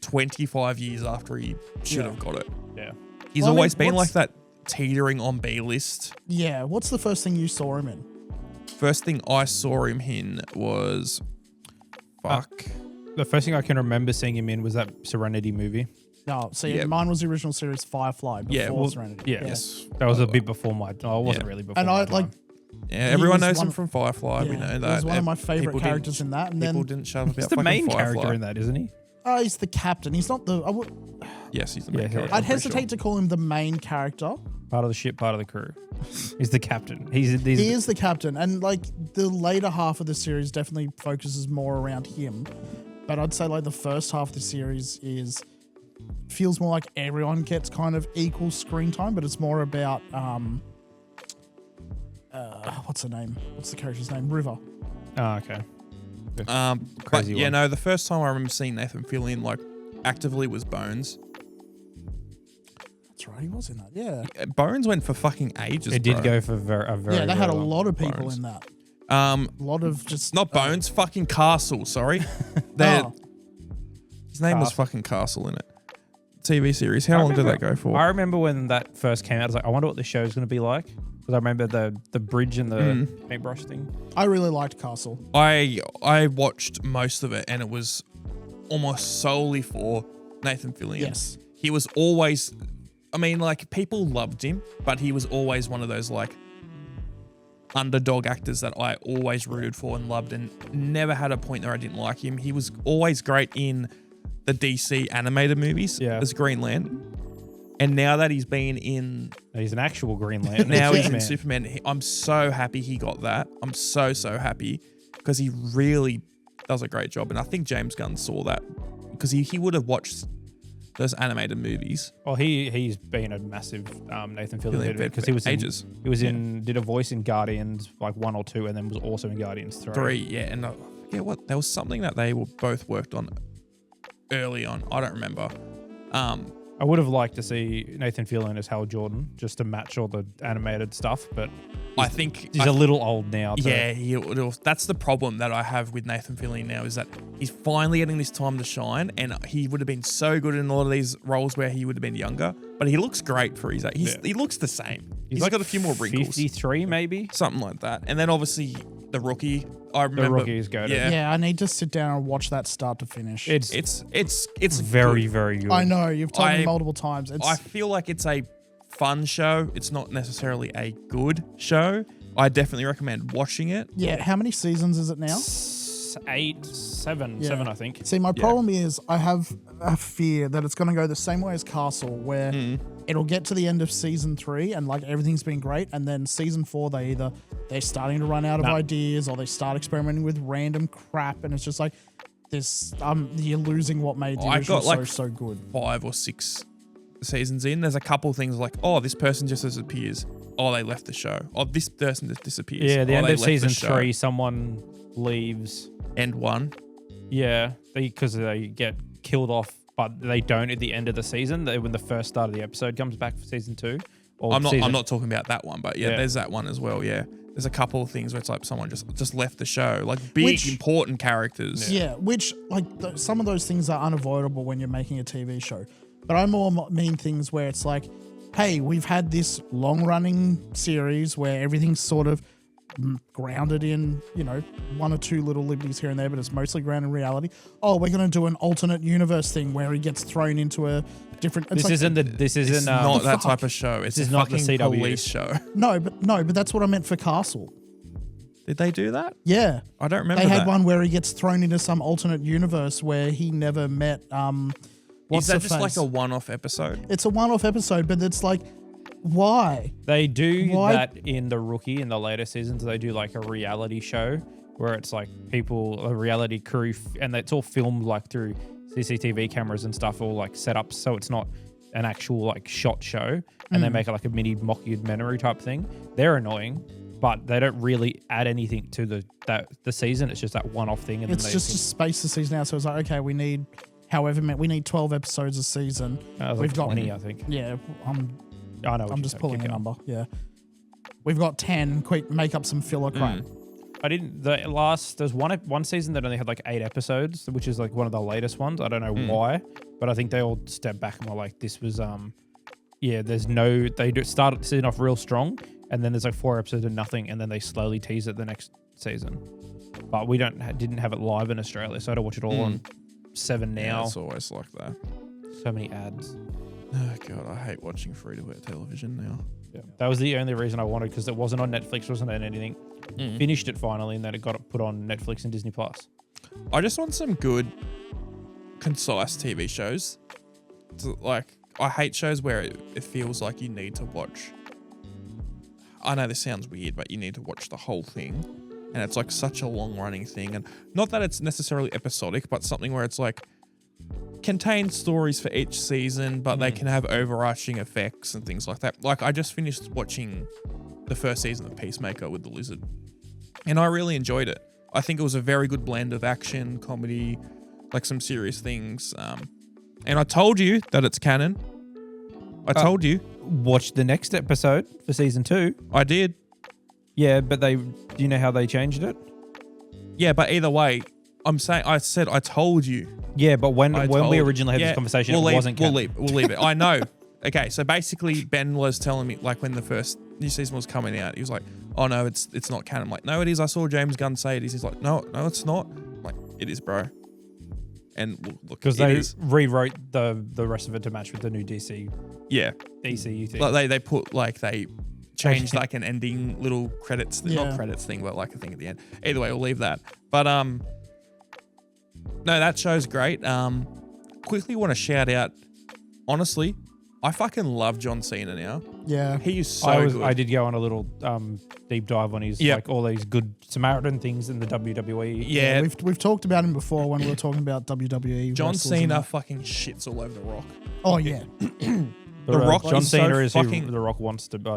25 years after he should have got it. Yeah. He's always been like that teetering on B list. Yeah. What's the first thing you saw him in? First thing I saw him in was the first thing I can remember seeing him in was that Serenity movie. No, mine was the original series Firefly before Serenity. Yeah. Yes. That was a bit before my it wasn't really before. And I like everyone knows him from Firefly. We know that. He was one of my favorite characters in that. And people then didn't shut up about he's the main Firefly. character in that, isn't he? He's the captain. He's not the Yes, he's the main character. I'd hesitate to call him the main character. Part of the ship, part of the crew. He's the captain. He is the captain. And like the later half of the series definitely focuses more around him. But I'd say like the first half of the series feels more like everyone gets kind of equal screen time, but it's more about what's her name? What's the character's name? River. Oh, okay. Crazy one. No, the first time I remember seeing Nathan Fillion like actively was Bones. That's right, he was in that. Yeah. Bones went for fucking ages. It did go for a very. Yeah, they had a long lot of people Bones. in that. A lot of just not Bones, fucking Castle. Sorry, his name was fucking Castle in it. TV series. How long did that go for? I remember when that first came out. I was like, I wonder what the show's going to be like, because I remember the bridge and the paintbrush thing. I really liked Castle. I watched most of it, and it was almost solely for Nathan Fillion. Yes, he was always. I mean, like people loved him, but he was always one of those like underdog actors that I always rooted for and loved, and never had a point where I didn't like him. He was always great in the DC animated movies as Green Lantern. And now that he's been in... He's an actual Green Lantern. Now he's in Superman. I'm so happy he got that. I'm so happy, because he really does a great job. And I think James Gunn saw that, because he would have watched those animated movies. Well, he's been a massive Nathan Fillion because he was ages. He was did a voice in Guardians like 1 or 2, and then was also in Guardians 3. 3, yeah. And I forget what, there was something that they were both worked on early on. I don't remember. I would have liked to see Nathan Fillion as Hal Jordan just to match all the animated stuff, but I think he's a little old now. That's the problem that I have with Nathan Fillion now, is that he's finally getting this time to shine, and he would have been so good in a lot of these roles where he would have been younger, but he looks great for his age. He looks the same. He's like got a few more wrinkles. 53 maybe? Something like that. And then obviously The Rookie. I remember. The Rookie is good. Yeah, I need to sit down and watch that start to finish. It's very, good. very good. I know, you've told me multiple times. I feel like it's a fun show. It's not necessarily a good show. I definitely recommend watching it. Yeah, how many seasons is it now? 7, I think. See, my problem is I have a fear that it's going to go the same way as Castle, where it'll get to the end of season 3 and like everything's been great, and then season 4 they're starting to run out of ideas, or they start experimenting with random crap, and it's just like this. You're losing what made the original so good. 5 or 6 seasons in, there's a couple things like, oh, this person just disappears. Oh, they left the show. Oh, this person just disappears. Yeah, the end of season 3, someone leaves. End 1. Yeah, because they get killed off, but they don't at the end of the season. When the first start of the episode comes back for season 2. I'm not talking about that one, but yeah, there's that one as well. Yeah, there's a couple of things where it's like someone just left the show, like important characters. Yeah, which like some of those things are unavoidable when you're making a TV show. But I more mean things where it's like, hey, we've had this long-running series where everything's sort of grounded in, one or two little liberties here and there, but it's mostly grounded in reality. Oh, we're going to do an alternate universe thing where he gets thrown into a different. This isn't not that type of show. It's is a not the fucking CW police show. No, but that's what I meant for Castle. Did they do that? Yeah. I don't remember. They had that. one where he gets thrown into some alternate universe where he never met. Is that just like a one-off episode? It's a one-off episode, but it's like, why? They do that in The Rookie in the later seasons. They do like a reality show where it's like a reality crew, and it's all filmed like through CCTV cameras and stuff, all like set up so it's not an actual like shot show, and they make it like a mini mockumentary type thing. They're annoying, but they don't really add anything to the season. It's just that one-off thing, and It's just to space the season out. So it's like, okay, we need 12 episodes a season. We've got 20, I think. Yeah, I know. I'm just pulling a number. Yeah, we've got 10. Quick, make up some filler crap. There's one season that only had like 8 episodes, which is like one of the latest ones. I don't know why, but I think they all stepped back and were like, this was they started the season off real strong, and then there's like 4 episodes of nothing, and then they slowly tease it the next season. But we didn't have it live in Australia, so I had to watch it all on 7 now. Yeah, it's always like that. So many ads. Oh god, I hate watching free-to-air television now. Yeah. That was the only reason I wanted, because it wasn't on Netflix, wasn't on anything. Finished it finally, and then it got put on Netflix and Disney Plus. I just want some good, concise TV shows. Like, I hate shows where it feels like you need to watch. I know this sounds weird, but you need to watch the whole thing. And it's like such a long-running thing. And not that it's necessarily episodic, but something where it's like contains stories for each season, but they can have overarching effects and things like that. Like, I just finished watching the first season of Peacemaker with the Lizard, and I really enjoyed it. I think it was a very good blend of action, comedy, like some serious things. And I told you that it's canon. I told you. Watch the next episode for season 2. I did. Yeah, but do you know how they changed it? Yeah, but either way, I told you. Yeah, but when we originally had this conversation, it wasn't canon. We'll leave it. I know. Okay, so basically Ben was telling me, like, when the first new season was coming out, he was like, oh no, it's not canon. I'm like, no, it is. I saw James Gunn say it is. He's like, no, it's not. I'm like, it is, bro. And look, because they rewrote the rest of it to match with the new DCU thing. Like they put they changed like an ending little credits, not credits thing, but like a thing at the end. Either way, we'll leave that. But no, that show's great. Quickly want to shout out, honestly, I fucking love John Cena now. Yeah. He is so good. I did go on a little deep dive on his like all these good Samaritan things in the WWE. Yeah. We've talked about him before when we were talking about WWE. John Cena fucking shits all over The Rock. Oh yeah. The Rock John is Cena so is fucking, who The Rock wants to be.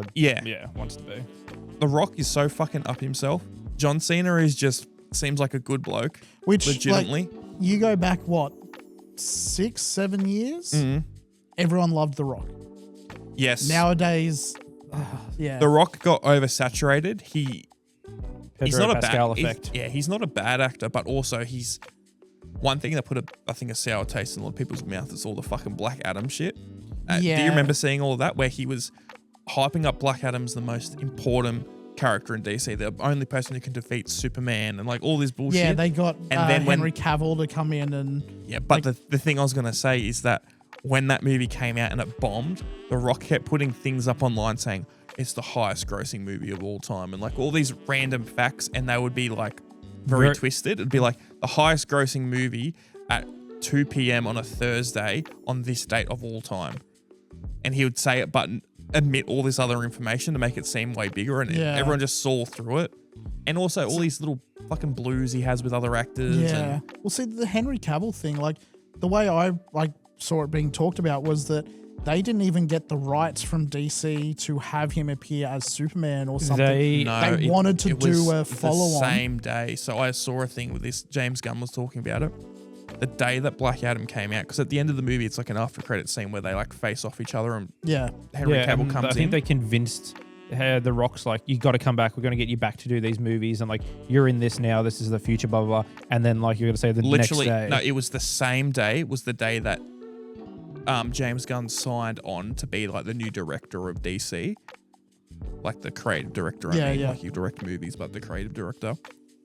Wants to be. The Rock is so fucking up himself. John Cena is just seems like a good bloke. Which legitimately. You go back 6-7 years? Mm-hmm. Everyone loved The Rock. Yes. Nowadays, The Rock got oversaturated. He's not Pascal effect. He's not a bad actor, but also he's one thing that put a sour taste in a lot of people's mouth is all the fucking Black Adam shit. Do you remember seeing all of that where he was hyping up Black Adam's the most important character in DC, the only person who can defeat Superman, and like all this bullshit. Yeah, they got then Henry Cavill to come in and... Yeah, but the thing I was going to say is that when that movie came out and it bombed, The Rock kept putting things up online saying it's the highest grossing movie of all time, and like all these random facts, and they would be like very twisted. It'd be like the highest grossing movie at 2 p.m. on a Thursday on this date of all time. And he would say it, but admit all this other information to make it seem way bigger, and everyone just saw through it. And also all these little fucking blues he has with other actors. Yeah. Well, see, the Henry Cavill thing, like the way I saw it being talked about was that they didn't even get the rights from DC to have him appear as Superman or something. They wanted to do a follow-on. The same day. So I saw a thing with this. James Gunn was talking about it. The day that Black Adam came out, because at the end of the movie, it's like an after-credit scene where they like face off each other, and Henry Cavill comes in. I think they convinced The Rock's like, you got to come back. We're going to get you back to do these movies, and like you're in this now. This is the future, blah blah blah. And then like you're going to say next day. No, it was the same day. It was the day that James Gunn signed on to be like the new director of DC. like the creative director. Yeah, yeah. Like you direct movies, but the creative director.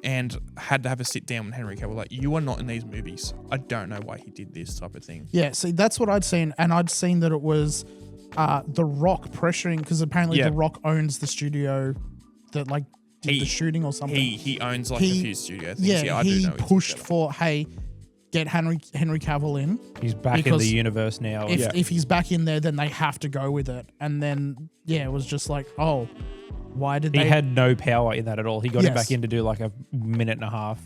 And had to have a sit down with Henry Cavill. Like, you are not in these movies. I don't know why he did this type of thing. Yeah, see, that's what I'd seen. And I'd seen that it was The Rock pressuring, because apparently The Rock owns the studio that like did the shooting or something. He owns like a few studio things. Yeah, I do he know pushed for, hey, get Henry Cavill in. He's back in the universe now. If he's back in there, then they have to go with it. And then, it was just like, oh, why did he they... He had no power in that at all. He got him back in to do like a minute and a half,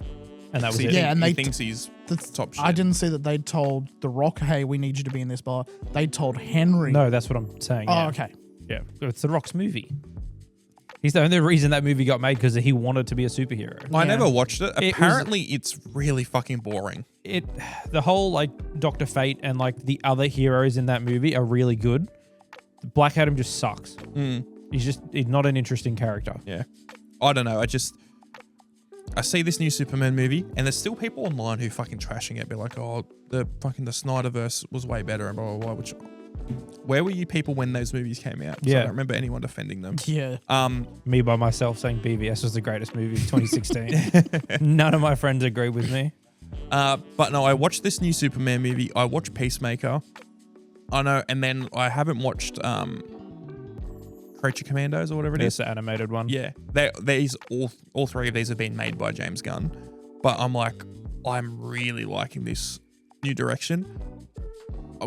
and that was it. Yeah, and he thinks he's top shit. I didn't see that they told The Rock, hey, we need you to be in this bar. They told Henry. No, that's what I'm saying. Oh, yeah. okay. Yeah, it's The Rock's movie. He's the only reason that movie got made, because he wanted to be a superhero. I never watched it. Apparently, it's really fucking boring. The whole like Dr. Fate and like the other heroes in that movie are really good. Black Adam just sucks. He's not an interesting character. Yeah. I don't know. I see this new Superman movie, and there's still people online who fucking trashing it. Be like, oh, the Snyderverse was way better and blah, blah, blah. Where were you people when those movies came out? Yeah. I don't remember anyone defending them. Yeah. Me by myself saying BVS was the greatest movie of 2016. None of my friends agree with me. But no, I watched this new Superman movie. I watched Peacemaker. I know, and then I haven't watched Creature Commandos or whatever it is. It's the animated one. Yeah. All three of these have been made by James Gunn. But I'm really liking this new direction.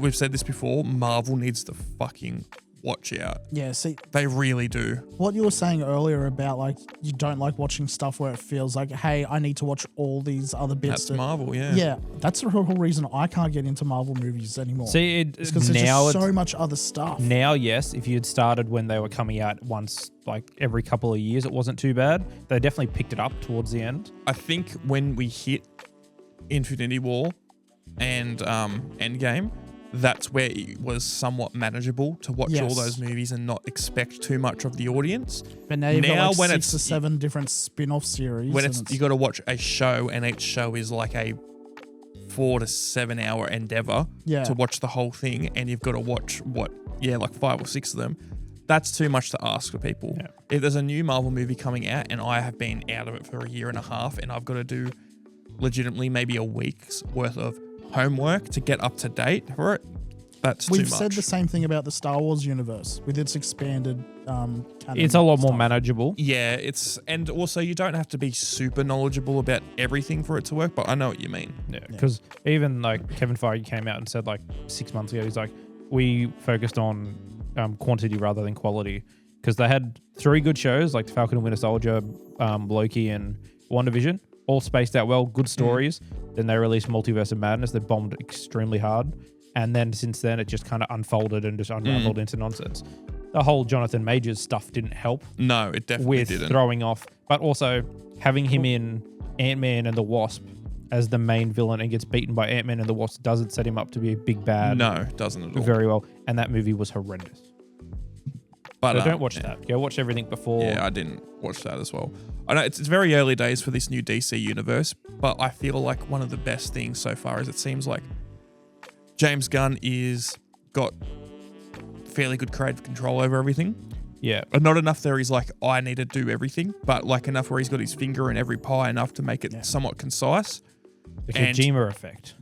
We've said this before, Marvel needs to fucking watch out. Yeah, see, they really do. What you were saying earlier about like you don't like watching stuff where it feels like, hey, I need to watch all these other bits. That's Marvel, yeah. Yeah, that's the whole reason I can't get into Marvel movies anymore. See, because there's just so much other stuff. Now, yes, if you had started when they were coming out once, like every couple of years, it wasn't too bad. They definitely picked it up towards the end. I think when we hit Infinity War and Endgame, that's where it was somewhat manageable to watch all those movies and not expect too much of the audience. But now you've got like 6 or 7 different spin-off series. When you got to watch a show, and each show is like a 4 to 7 hour endeavor to watch the whole thing, and you've got to watch like 5 or 6 of them. That's too much to ask for people. Yeah. If there's a new Marvel movie coming out and I have been out of it for a year and a half and I've got to do legitimately maybe a week's worth of homework to get up to date for it, that's too much. We've said the same thing about the Star Wars universe with its expanded canon. It's a lot more manageable. Yeah, and also you don't have to be super knowledgeable about everything for it to work, but I know what you mean. Yeah, because even like Kevin Feige came out and said like 6 months ago, he's like, we focused on quantity rather than quality, because they had 3 good shows like Falcon and Winter Soldier, Loki, and WandaVision, all spaced out well, good stories. Then they released Multiverse of Madness that bombed extremely hard. And then since then, it just kind of unfolded and just unraveled into nonsense. The whole Jonathan Majors stuff didn't help. No, it definitely didn't. Throwing off. But also having him in Ant-Man and the Wasp as the main villain and gets beaten by Ant-Man and the Wasp doesn't set him up to be a big bad. No, doesn't at all. Very well. And that movie was horrendous. But so don't watch that. Go watch everything before. Yeah, I didn't watch that as well. I know it's very early days for this new DC universe, but I feel like one of the best things so far is it seems like James Gunn is got fairly good creative control over everything. Yeah. And not enough there he's like, I need to do everything, but like enough where he's got his finger in every pie enough to make it somewhat concise. The Kojima effect.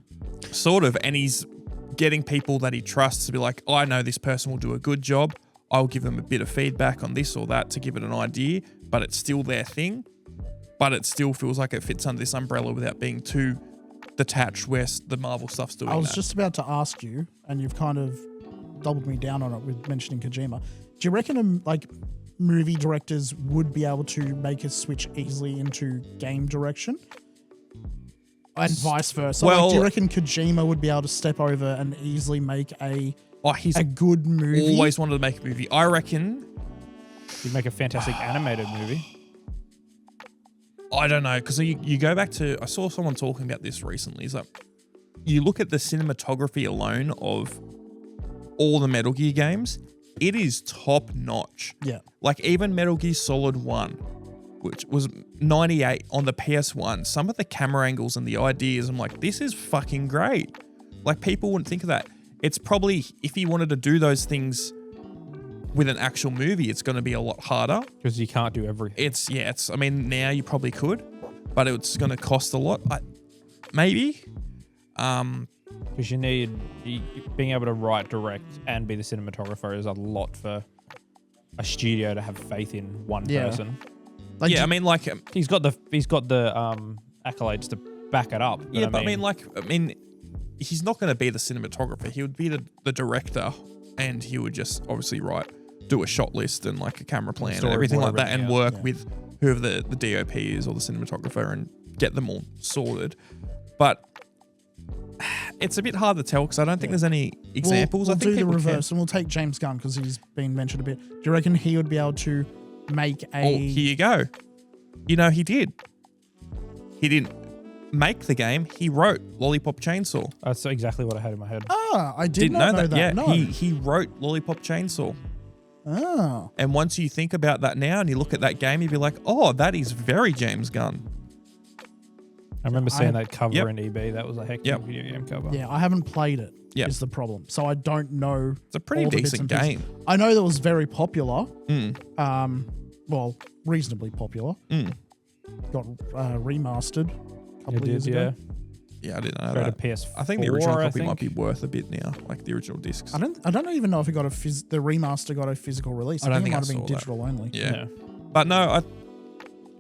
Sort of. And he's getting people that he trusts to be like, I know this person will do a good job. I'll give them a bit of feedback on this or that to give it an idea, but it's still their thing. But it still feels like it fits under this umbrella without being too detached where the Marvel stuff's doing. I was just about to ask you, and you've kind of doubled me down on it with mentioning Kojima. Do you reckon like movie directors would be able to make a switch easily into game direction? And vice versa. Well, do you reckon Kojima would be able to step over and easily make a good movie? Always wanted to make a movie. I reckon you'd make a fantastic animated movie. I don't know, because you go back to, I saw someone talking about this recently. Is like, you look at the cinematography alone of all the Metal Gear games, it is top notch. Yeah. Like even Metal Gear Solid 1, which was 98 on the PS1, some of the camera angles and the ideas, I'm like, this is fucking great. Like people wouldn't think of that. It's probably, if he wanted to do those things with an actual movie, it's going to be a lot harder. Because you can't do everything. I mean, now you probably could, but it's going to cost a lot. Maybe. Because being able to write, direct, and be the cinematographer is a lot for a studio to have faith in one person. Like, I mean, like he's got the accolades to back it up. I mean, he's not going to be the cinematographer. He would be the director, and he would just obviously do a shot list and like a camera plan and everything like that, and work with whoever the DOP is or the cinematographer and get them all sorted. But it's a bit hard to tell because I don't think there's any examples. We'll I think do the reverse, and we'll take James Gunn because he's been mentioned a bit. Do you reckon he would be able to make a? Oh, here you go. You know, he did. He didn't make the game. He wrote Lollipop Chainsaw. That's exactly what I had in my head. I didn't know that. Yeah, no. he wrote Lollipop Chainsaw. Oh. And once you think about that now and you look at that game, you'd be like, oh, that is very James Gunn. I remember seeing that cover in EB. That was a heck of a video game cover. Yeah, I haven't played it. Is the problem. So I don't know. It's a pretty decent game. I know that it was very popular. Well, reasonably popular. Got remastered a couple of years ago. Yeah, I didn't know Go that. to PS4, I think the original copy might be worth a bit now, like the original discs. I don't even know if it got the remaster got a physical release. I don't think it I might have been saw digital only. Yeah. But no,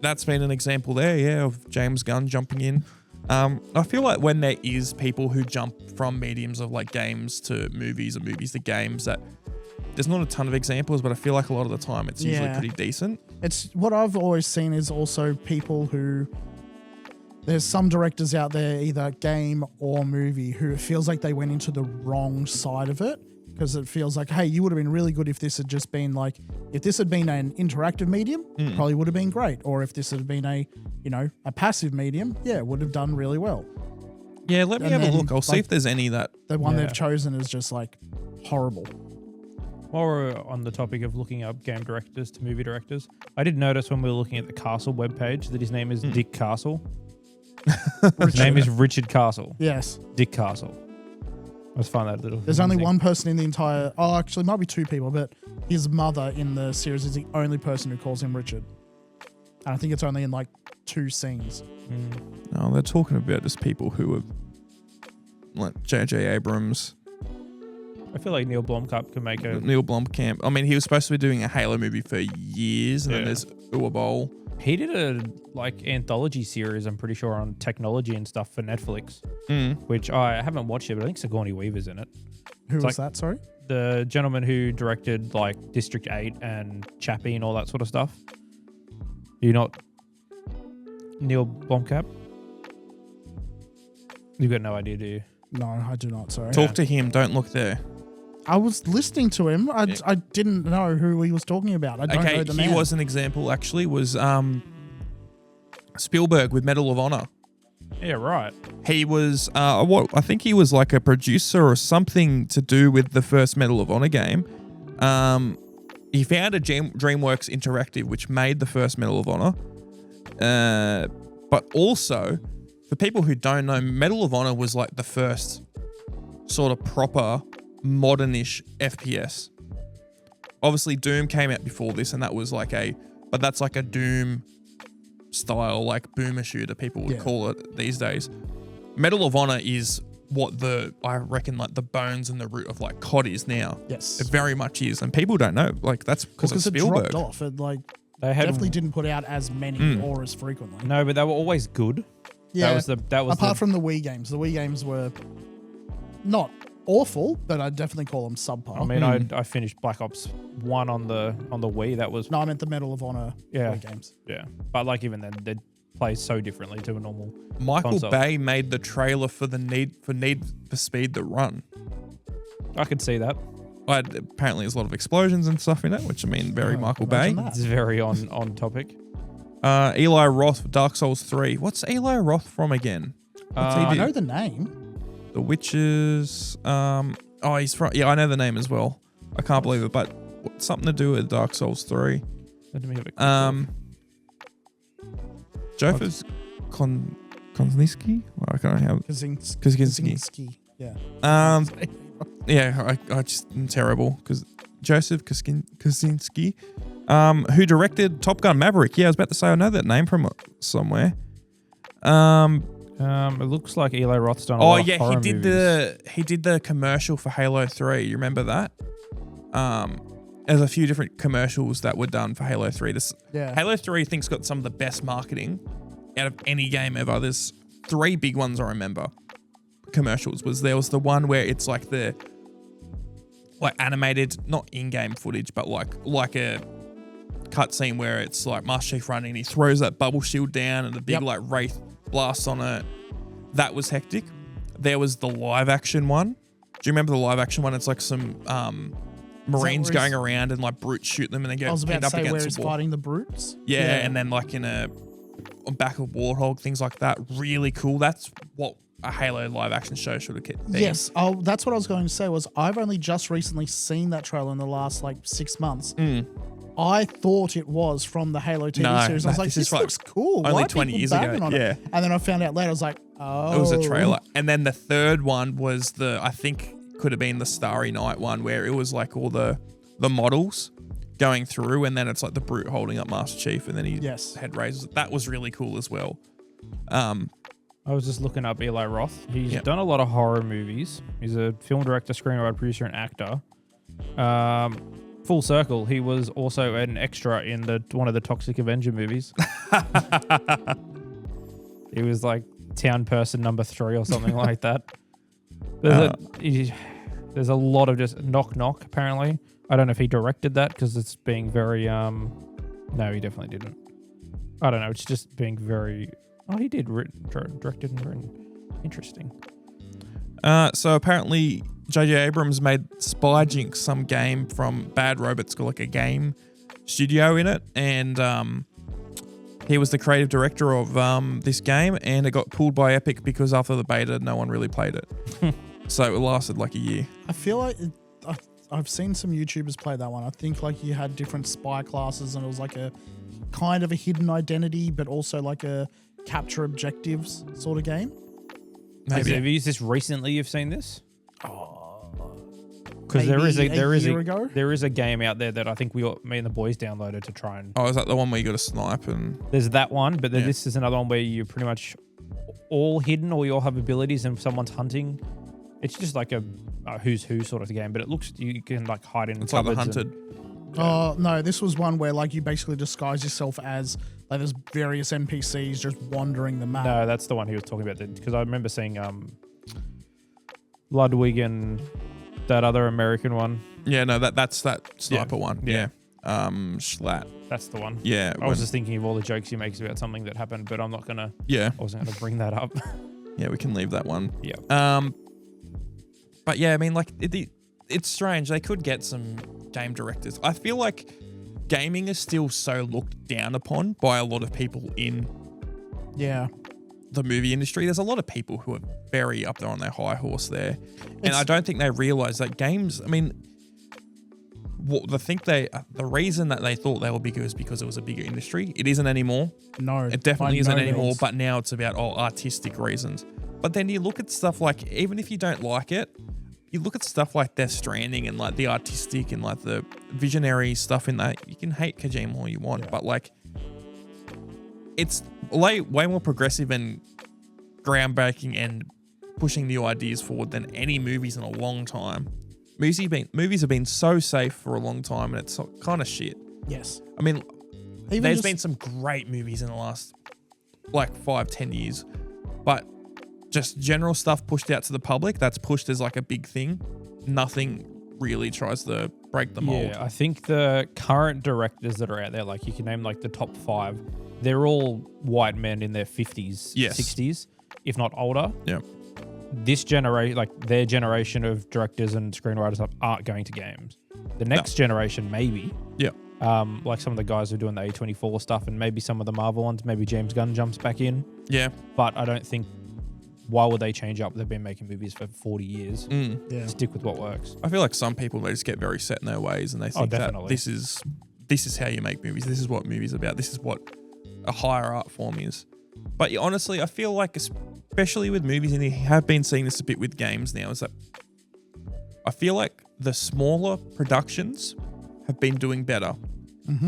that's been an example there, of James Gunn jumping in. I feel like when there is people who jump from mediums of like games to movies or movies to games, that there's not a ton of examples, but I feel like a lot of the time it's usually pretty decent. It's what I've always seen is also people who, there's some directors out there, either game or movie, who it feels like they went into the wrong side of it. Because it feels like, hey, you would have been really good if this had just been like, if this had been an interactive medium, probably would have been great. Or if this had been a passive medium, it would have done really well. Yeah, let me have a look. I'll see if there's any that... The one they've chosen is just like horrible. While we're on the topic of looking up game directors to movie directors, I did notice when we were looking at the Castle webpage that his name is Dick Castle. His name is Richard Castle. Yes. Dick Castle. Let's find that a little. There's only one person in the entire... Oh, actually, it might be two people, but his mother in the series is the only person who calls him Richard. And I think it's only in like 2 scenes. No, they're talking about just people who are like J.J. Abrams. I feel like Neil Blomkamp can make a... Neil Blomkamp. I mean, he was supposed to be doing a Halo movie for years, and then there's Ua Bowl. He did a anthology series, I'm pretty sure, on technology and stuff for Netflix, which I haven't watched it, but I think Sigourney Weaver's in it. Who was that, sorry? The gentleman who directed like District 8 and Chappie and all that sort of stuff. You're not Neil Blomkamp? You've got no idea, do you? No, I do not, sorry. Talk to him, don't look there. I was listening to him. I didn't know who he was talking about. I don't know the name. He was an example, actually, was Spielberg with Medal of Honor. Yeah, right. He was, I think he was like a producer or something to do with the first Medal of Honor game. He founded DreamWorks Interactive, which made the first Medal of Honor. But also, for people who don't know, Medal of Honor was like the first sort of proper modernish FPS. Obviously, Doom came out before this, and that was like but that's like a Doom style, like boomer shooter, people would call it these days. Medal of Honor is what I reckon, like the bones and the root of like COD is now. Yes. It very much is, and people don't know. Like that's because of Spielberg. It dropped off. It definitely didn't put out as many or as frequently. No, but they were always good. Yeah. That was apart from the Wii games. The Wii games were not awful, but I'd definitely call them subpar. I mean, I finished Black Ops 1 on the Wii. That was... No, I meant the Medal of Honor Wii games. Yeah. But like even then, they play so differently to a normal Michael console. Bay made the trailer for Need for Speed The Run. I could see that. Apparently there's a lot of explosions and stuff in it, which I mean, very Michael Bay. That. It's very on topic. Eli Roth, Dark Souls 3. What's Eli Roth from again? What's he do? I know the name. The Witches. He's from... Yeah, I know the name as well. I can't believe it, but something to do with Dark Souls 3. Let me have a Joseph Kosinski? Well, I can't know how... Kosinski. Yeah. Yeah, I'm terrible because Joseph Kosinski, who directed Top Gun Maverick. Yeah, I was about to say I know that name from somewhere. It looks like Eli Roth's done a lot of horror movies. He did the commercial for Halo 3. You remember that? There's a few different commercials that were done for Halo 3. Halo 3 I think's got some of the best marketing out of any game ever. There's 3 big ones I remember. Commercials there was the one where it's like the animated, not in-game footage, but like a cutscene where it's like Master Chief running and he throws that bubble shield down and the big like wraith blasts on it. That was hectic. There was the live action one. Do you remember the live action one? It's like some Marines going around and like brutes shoot them and they get pinned up against the wall. Where he's fighting the brutes. Yeah, and then like on back of Warthog, things like that. Really cool. That's what a Halo live action show should have been. Yes. Oh, that's what I was going to say was I've only just recently seen that trailer in the last like 6 months. I thought it was from the Halo TV series. I was like, this looks cool. Only 20 years ago. Yeah. And then I found out later, I was like, oh. It was a trailer. And then the third one was I think could have been the Starry Night one where it was like all the models going through and then it's like the brute holding up Master Chief and then he head raises. That was really cool as well. I was just looking up Eli Roth. He's done a lot of horror movies. He's a film director, screenwriter, producer, and actor. Full circle, he was also an extra in one of the Toxic Avenger movies. He was like town person number 3 or something like that. There's a lot of just knock knock. Apparently, I don't know if he directed that because it's being very. No, he definitely didn't. I don't know. It's just being very. Oh, he did directed and written. Interesting. So apparently, J.J. Abrams made Spy Jinx, some game from Bad Robot's got like a game studio in it, and he was the creative director of this game, and it got pulled by Epic because after the beta, no one really played it. So it lasted like a year. I feel like I've seen some YouTubers play that one. I think like you had different spy classes, and it was like a kind of a hidden identity, but also like a capture objectives sort of game. Maybe. Have you used this recently? You've seen this? Because there is a game out there that I think me and the boys downloaded to try and. Oh, is that the one where you got to snipe and? There's that one, but then this is another one where you're pretty much all hidden, or you all have abilities, and someone's hunting. It's just like a who's who sort of game, but it looks you can like hide in. It's like the Hunted. Oh no, this was one where like you basically disguise yourself as like there's various NPCs just wandering the map. No, that's the one he was talking about because I remember seeing Ludwig and that other American one. Yeah, no, that's that sniper one. Yeah. Schlatt. That's the one. Yeah. I was just thinking of all the jokes he makes about something that happened, but I'm not gonna. Yeah. I wasn't gonna bring that up. Yeah, we can leave that one. Yeah. But yeah, I mean, like it's strange. They could get some game directors. I feel like gaming is still so looked down upon by a lot of people in the movie industry. There's a lot of people who are very up there on their high horse there. And I don't think they realize that games, I mean, the reason that they thought they were bigger is because it was a bigger industry. It isn't anymore. No. It definitely isn't anymore, but now it's about artistic reasons. But then you look at stuff like, even if you don't like it, you look at stuff like Death Stranding and like the artistic and like the visionary stuff in that. You can hate Kojima all you want, but like it's way more progressive and groundbreaking and pushing new ideas forward than any movies in a long time. Movies have been so safe for a long time, and it's kind of shit. Yes. I mean, there's been some great movies in the last like 5-10 years, but just general stuff pushed out to the public, that's pushed as like a big thing. Nothing really tries to break the mold. Yeah, I think the current directors that are out there, like you can name like the top 5, they're all white men in their 50s, 60s, if not older. Yeah. This generation, like their generation of directors and screenwriters aren't going to games. The next generation, maybe. Yeah. Like some of the guys who are doing the A24 stuff and maybe some of the Marvel ones, maybe James Gunn jumps back in. Yeah. But I don't think, why would they change up? They've been making movies for 40 years. Yeah. Stick with what works. I feel like some people, they just get very set in their ways and they think that this is how you make movies. This is what movies are about. This is what a higher art form is. But honestly, I feel like, especially with movies, and you have been seeing this a bit with games now, is that I feel like the smaller productions have been doing better.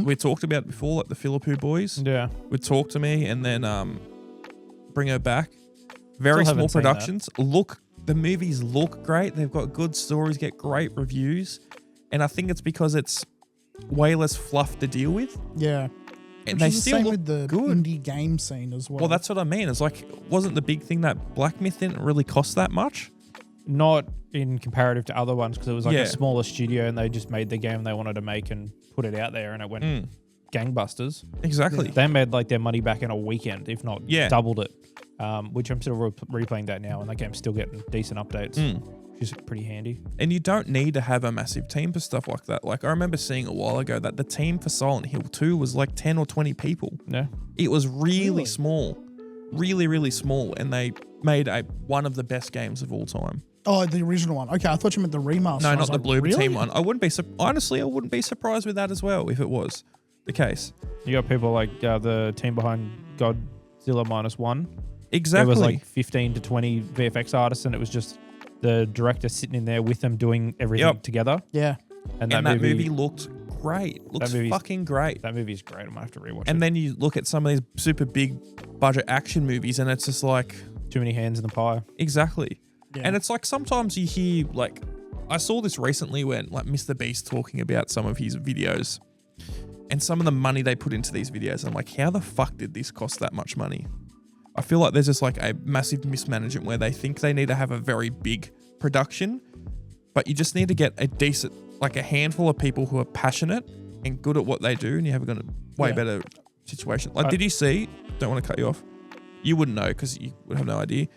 We talked about it before, like the Philippou Boys. Yeah. Would Talk to Me and then Bring Her Back. Very Still small haven't seen productions. The movies look great. They've got good stories, get great reviews. And I think it's because it's way less fluff to deal with. Yeah. And Which they is the still same look with the good. indie game scene as well. Well, that's what I mean. It's like, wasn't the big thing that Black Myth didn't really cost that much? Not in comparative to other ones because it was like Yeah. a smaller studio and they just made the game they wanted to make and put it out there and it went gangbusters. Exactly. They made like their money back in a weekend, if not Yeah. doubled it. Which I'm still replaying that now and that game's still getting decent updates, which is pretty handy. And you don't need to have a massive team for stuff like that. Like I remember seeing a while ago that the team for Silent Hill 2 was like 10 or 20 people. Yeah. It was really Really? small. Really, really small. And they made one of the best games of all time. Oh, the original one. Okay, I thought you meant the remaster. No, I not was the like, Blue really? Team one. I wouldn't be honestly, I wouldn't be surprised with that as well if it was the case. You got people like the team behind Godzilla -1. Exactly. There was like 15 to 20 VFX artists and it was just the director sitting in there with them doing everything together. Yeah. And that movie looked great. Looks movie's- fucking great. That movie is great. I'm going to have to rewatch And it. then you look at some of these super big budget action movies and it's just like, Too many hands in the pie. exactly. Yeah. And it's like sometimes you hear like, I saw this recently when like Mr. Beast talking about some of his videos and some of the money they put into these videos. I'm like, how the fuck did this cost that much money? I feel like there's just like a massive mismanagement where they think they need to have a very big production, but you just need to get a decent, like a handful of people who are passionate and good at what they do, and you have got a way better situation. Like, did you see? Don't want to cut you off. You wouldn't know because you would have no idea.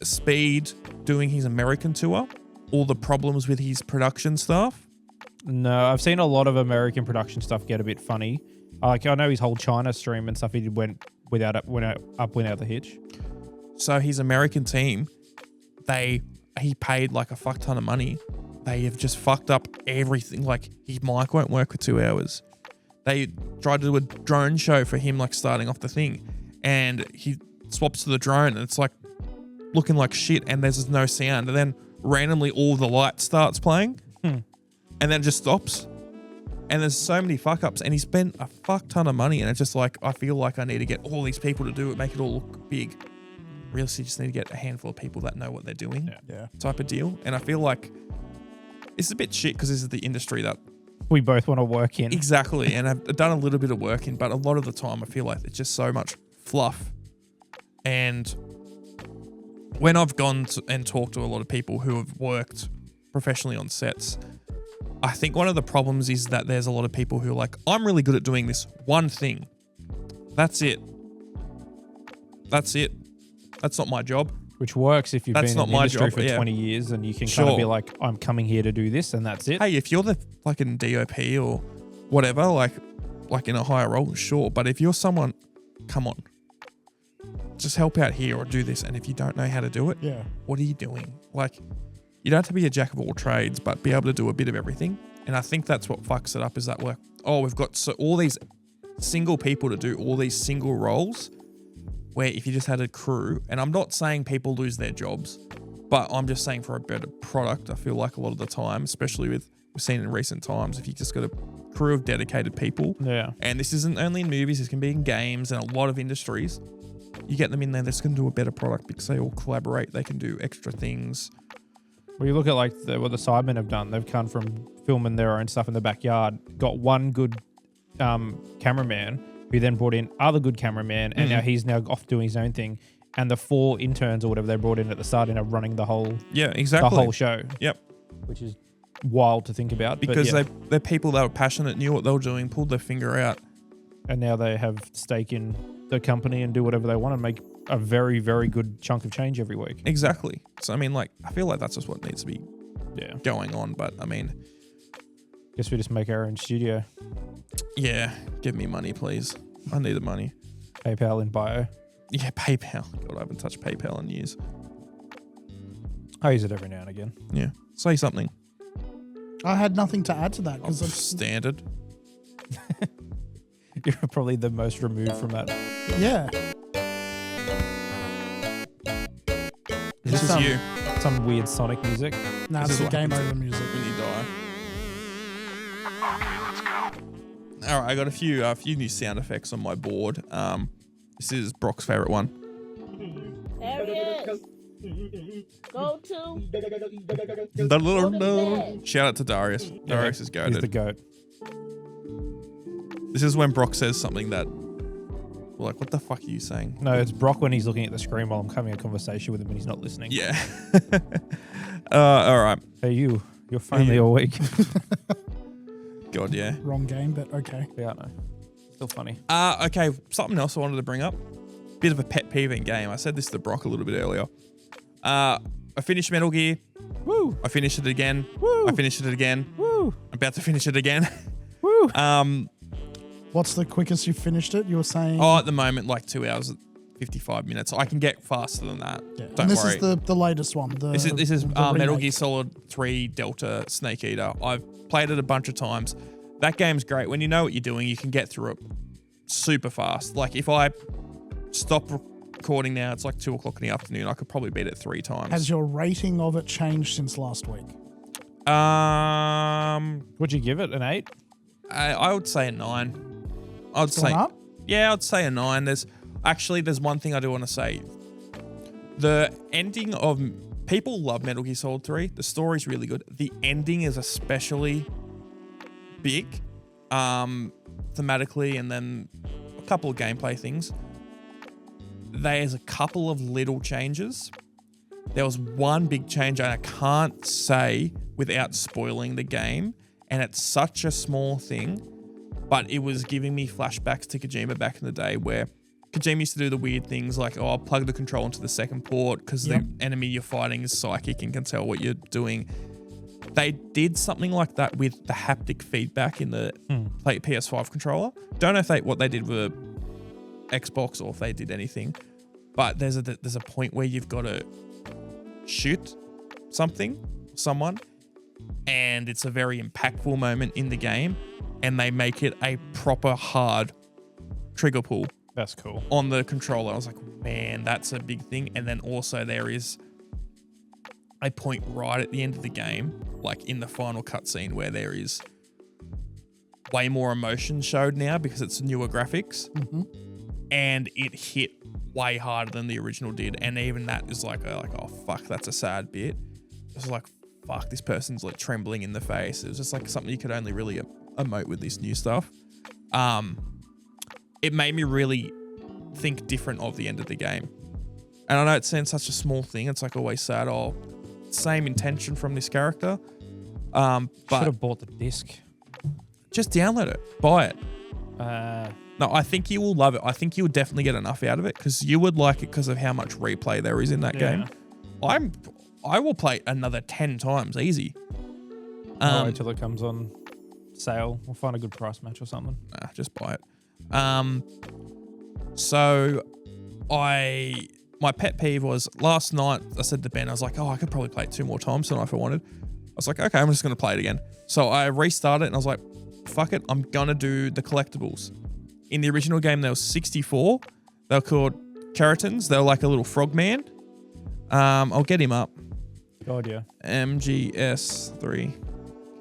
Speed doing his American tour, all the problems with his production stuff. No, I've seen a lot of American production stuff get a bit funny. I know his whole China stream and stuff. He went without the hitch. So his American team, he paid like a fuck ton of money. They have just fucked up everything. Like his mic won't work for 2 hours. They tried to do a drone show for him, like starting off the thing, and he swaps to the drone and it's like looking like shit and there's just no sound. And then randomly all the light starts playing and then it just stops. And there's so many fuck ups and he spent a fuck ton of money and it's just like, I feel like I need to get all these people to do it, make it all look big. Really, you just need to get a handful of people that know what they're doing type of deal. And I feel like it's a bit shit because this is the industry that we both want to work in. Exactly. And I've done a little bit of work in, but a lot of the time I feel like it's just so much fluff. And when I've gone and talked to a lot of people who have worked professionally on sets, I think one of the problems is that there's a lot of people who are like, I'm really good at doing this one thing. That's it. That's it. That's not my job. Which works if you've That's been not in the my industry job, for yeah. 20 years and you can kind of be Sure. like, I'm coming here to do this and that's it. Hey, if you're the fucking DOP or whatever, like in a higher role, sure. But if you're someone, come on, just help out here or do this. And if you don't know how to do it, what are you doing? Like, you don't have to be a jack of all trades, but be able to do a bit of everything. And I think that's what fucks it up is that we've got all these single people to do all these single roles, where if you just had a crew, and I'm not saying people lose their jobs, but I'm just saying for a better product, I feel like a lot of the time, especially we've seen in recent times, if you just got a crew of dedicated people, and this isn't only in movies, this can be in games and a lot of industries, you get them in there, that's going to do a better product because they all collaborate, they can do extra things. Well, you look at like what the Sidemen have done. They've come from filming their own stuff in the backyard, got one good cameraman who then brought in other good cameraman, and now he's off doing his own thing. And the 4 interns or whatever they brought in at the start are running the whole the whole show. Yep. Which is wild to think about. Because they're people that were passionate, knew what they were doing, pulled their finger out. And now they have stake in the company and do whatever they want and make a very, very good chunk of change every week. Exactly. So, I mean, like, I feel like that's just what needs to be going on. But, I mean... Guess we just make our own studio. Yeah. Give me money, please. I need the money. PayPal in bio. Yeah, PayPal. God, I haven't touched PayPal in years. I use it every now and again. Yeah. Say something. I had nothing to add to that because Standard. You're probably the most removed from that. Yeah. This is you. Some weird Sonic music. Nah, This it's is the what game happens over music. when you die. All right, I got a few new sound effects on my board. This is Brock's favorite one. There he is. Go to. Shout out to Darius. Darius is He's goated. the goat. This is when Brock says something that, we're like, what the fuck are you saying? No, it's Brock when he's looking at the screen while I'm having a conversation with him and he's not listening. Yeah. All right. Hey, you're finally awake. God, yeah. Wrong game, but okay. Yeah, I know. Still funny. Okay, something else I wanted to bring up. Bit of a pet peeve in game. I said this to Brock a little bit earlier. I finished Metal Gear. Woo! I finished it again. Woo! I finished it again. Woo! I'm about to finish it again. Woo! What's the quickest you finished it? You were saying. Oh, at the moment, like 2 hours, 55 minutes. I can get faster than that. Yeah. Don't And this worry. is the latest one. This is the Metal remake. Gear Solid 3 Delta Snake Eater. I've played it a bunch of times. That game's great. When you know what you're doing, you can get through it super fast. Like if I stop recording now, it's like 2 o'clock in the afternoon. I could probably beat it 3 times. Has your rating of it changed since last week? Would you give it an 8? I would say a 9. I would Gone say up? Yeah, I'd say a 9. There's one thing I do want to say. The ending of people love Metal Gear Solid 3. The story's really good. The ending is especially big, thematically, and then a couple of gameplay things. There's a couple of little changes. There was one big change, and I can't say without spoiling the game, and it's such a small thing, but it was giving me flashbacks to Kojima back in the day where Kojima used to do the weird things like, I'll plug the control into the second port because the enemy you're fighting is psychic and can tell what you're doing. They did something like that with the haptic feedback in the PS5 controller. Don't know what they did with Xbox or if they did anything, but there's a point where you've got to shoot someone, and it's a very impactful moment in the game, and they make it a proper hard trigger pull. That's cool. On the controller. I was like, man, that's a big thing. And then also there is a point right at the end of the game, like in the final cutscene, where there is way more emotion showed now because it's newer graphics. Mm-hmm. And it hit way harder than the original did. And even that is like, oh, fuck, that's a sad bit. It's like, fuck, this person's like trembling in the face. It was just like something you could only really emote with this new stuff. It made me really think different of the end of the game. And I know it sounds such a small thing. It's like always sad, same intention from this character. Should But have bought the disc. just download it, buy it. No, I think you will love it. I think you would definitely get enough out of it because you would like it because of how much replay there is in that game. I will play it another 10 times easy. I'll wait till it comes on sale. We'll find a good price match or something. Nah, just buy it. So my pet peeve was last night. I said to Ben, I was like, I could probably play it 2 more times tonight if I wanted. I was like, okay, I'm just going to play it again. So I restarted it and I was like, fuck it, I'm going to do the collectibles. In the original game, there was 64. They were called keratins. They were like a little frog man. I'll get him up. God, yeah. MGS3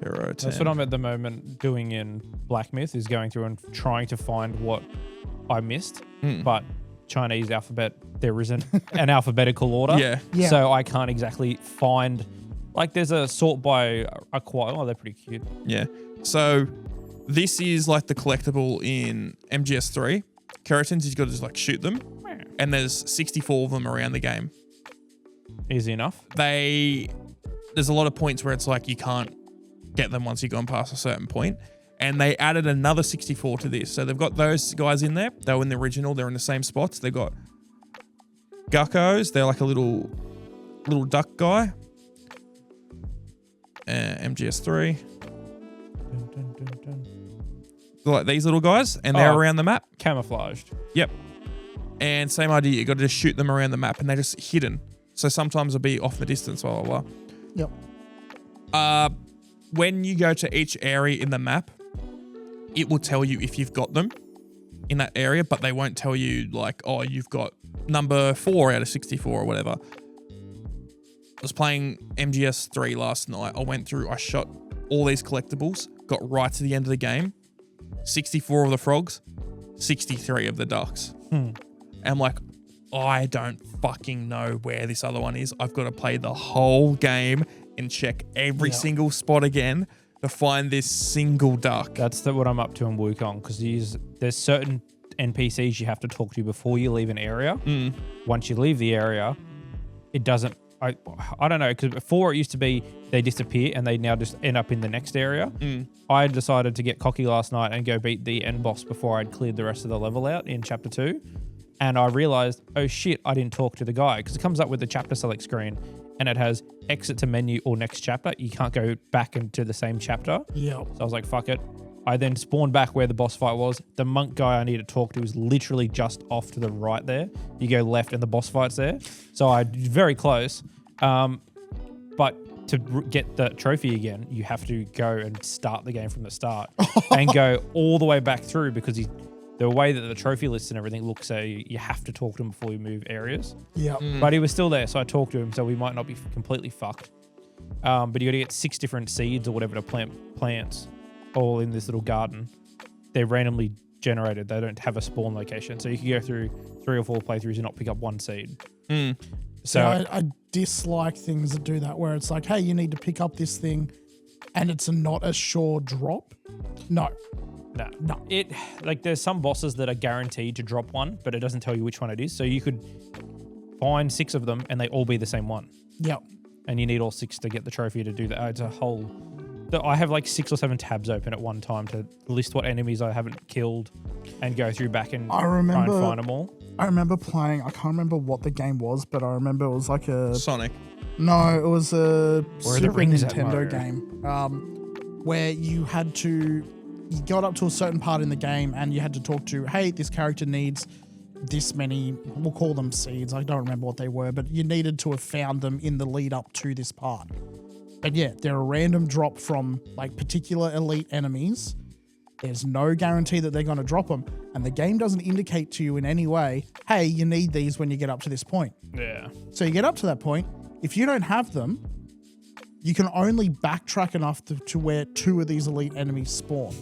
keratin. That's what I'm at the moment doing in Black Myth, is going through and trying to find what I missed. But Chinese alphabet, there isn't an alphabetical order. Yeah. So I can't exactly find, like there's a sort by acquire. Oh, they're pretty cute. Yeah. So this is like the collectible in MGS3. Keratins, you've got to just like shoot them. And there's 64 of them around the game. Easy enough. There's a lot of points where it's like you can't get them once you've gone past a certain point. And they added another 64 to this. So they've got those guys in there. They were in the original. They're in the same spots. They've got geckos. They're like a little duck guy. MGS3. Dun, dun, dun, dun. They're like these little guys. And they're around the map. Camouflaged. Yep. And same idea. You got to just shoot them around the map. And they're just hidden. So sometimes they'll be off the distance. Blah, blah, blah. Yep. When you go to each area in the map, it will tell you if you've got them in that area, but they won't tell you like, oh, you've got number 4 out of 64 or whatever. was playing MGS3 last night. I went through, I shot all these collectibles, got right to the end of the game. 64 of the frogs, 63 of the ducks. And I'm like, I don't fucking know where this other one is. I've got to play the whole game and check every single spot again to find this single duck. That's what I'm up to in Wukong, because there's certain NPCs you have to talk to before you leave an area. Once you leave the area, it doesn't. I don't know, because before it used to be they disappear and they now just end up in the next area. I decided to get cocky last night and go beat the end boss before I'd cleared the rest of the level out in chapter 2. And I realized, oh shit, I didn't talk to the guy, because it comes up with the chapter select screen and it has exit to menu or next chapter. You can't go back into the same chapter. So I was like, fuck it. I then spawned back where the boss fight was. The monk guy I need to talk to is literally just off to the right there. You go left and the boss fight's there. So I very close. But to get the trophy again, you have to go and start the game from the start and go all the way back through, because the way that the trophy lists and everything looks, so you have to talk to him before you move areas. But he was still there, so I talked to him, so we might not be completely fucked. But you got to get 6 different seeds or whatever to plant plants, all in this little garden. They're randomly generated. They don't have a spawn location. So you can go through 3 or 4 playthroughs and not pick up 1 seed. So I dislike things that do that, where it's like, hey, you need to pick up this thing and it's not a sure drop. No. It, like, there's some bosses that are guaranteed to drop one, but it doesn't tell you which one it is. So you could find 6 of them and they all be the same one. And you need all 6 to get the trophy to do that. It's a whole... I have like 6 or 7 tabs open at one time to list what enemies I haven't killed and go through back and try and find them all. I remember playing, I can't remember what the game was, but I remember it was like a... Sonic. No, it was a Super rings at Nintendo game where you had to... You got up to a certain part in the game and you had to talk to, hey, this character needs this many, we'll call them seeds. I don't remember what they were, but you needed to have found them in the lead up to this part. But yeah, they're a random drop from like particular elite enemies. There's no guarantee that they're going to drop them. And the game doesn't indicate to you in any way, hey, you need these when you get up to this point. So you get up to that point. If you don't have them, you can only backtrack enough to where 2 of these elite enemies spawn.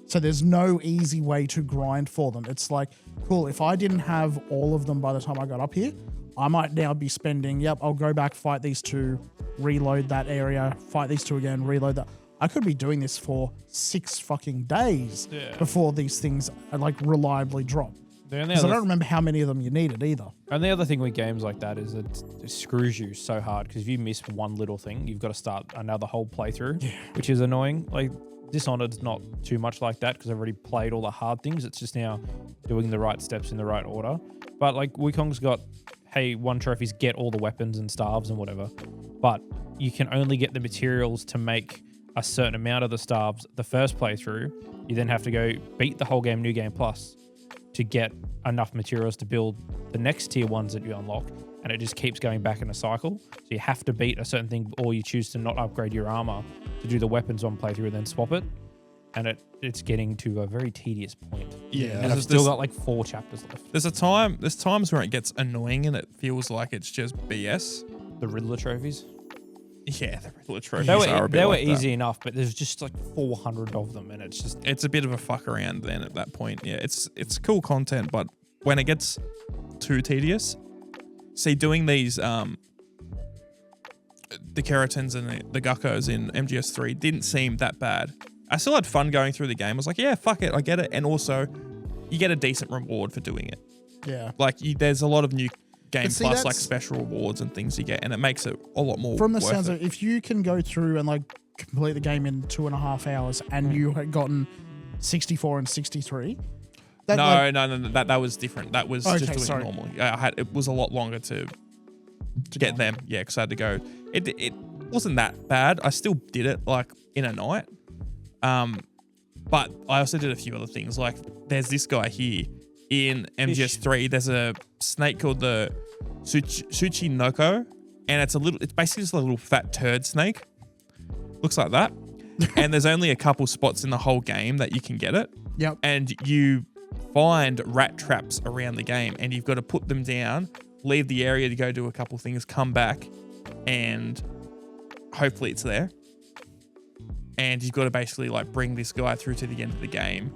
So there's no easy way to grind for them. It's like, cool, if I didn't have all of them by the time I got up here, I might now be spending, I'll go back, fight these 2, reload that area, fight these 2 again, reload that. I could be doing this for 6 fucking days before these things are like reliably drop. Because I don't remember how many of them you needed either. And the other thing with games like that is it screws you so hard, because if you miss one little thing, you've got to start another whole playthrough, which is annoying. Like, Dishonored's not too much like that, because I've already played all the hard things. It's just now doing the right steps in the right order. But like Wukong's got, hey, 1 trophy's get all the weapons and staves and whatever. But you can only get the materials to make a certain amount of the staves the first playthrough. You then have to go beat the whole game, New Game Plus, to get enough materials to build the next tier 1s that you unlock. And it just keeps going back in a cycle. So you have to beat a certain thing, or you choose to not upgrade your armor to do the weapons one playthrough and then swap it. And it's getting to a very tedious point. And I've still got like 4 chapters left. There's times where it gets annoying and it feels like it's just BS. The Riddler trophies? Yeah, the Riddler trophies they were easy enough, but there's just like 400 of them, and it's a bit of a fuck around then at that point. Yeah, it's cool content, but when it gets too tedious, see, doing these the keratins and the geckos in MGS3 didn't seem that bad. I still had fun going through the game. I was like, yeah, fuck it, I get it, and also you get a decent reward for doing it. Like there's a lot of new Game Plus, like special rewards and things you get, and it makes it a lot more from the sounds of it. If you can go through and like complete the game in 2.5 hours and you had gotten 64 and 63. No, that was different. That was just doing normal. It was a lot longer to get them. Yeah, because I had to go. It wasn't that bad. I still did it like in a night. But I also did a few other things. Like there's this guy here in MGS3. There's a snake called the Tsuchinoko, and it's basically just a little fat turd snake. Looks like that. And there's only a couple spots in the whole game that you can get it. Yep. And you find rat traps around the game, and you've got to put them down, leave the area to go do a couple things, come back, and hopefully it's there. And you've got to basically like bring this guy through to the end of the game.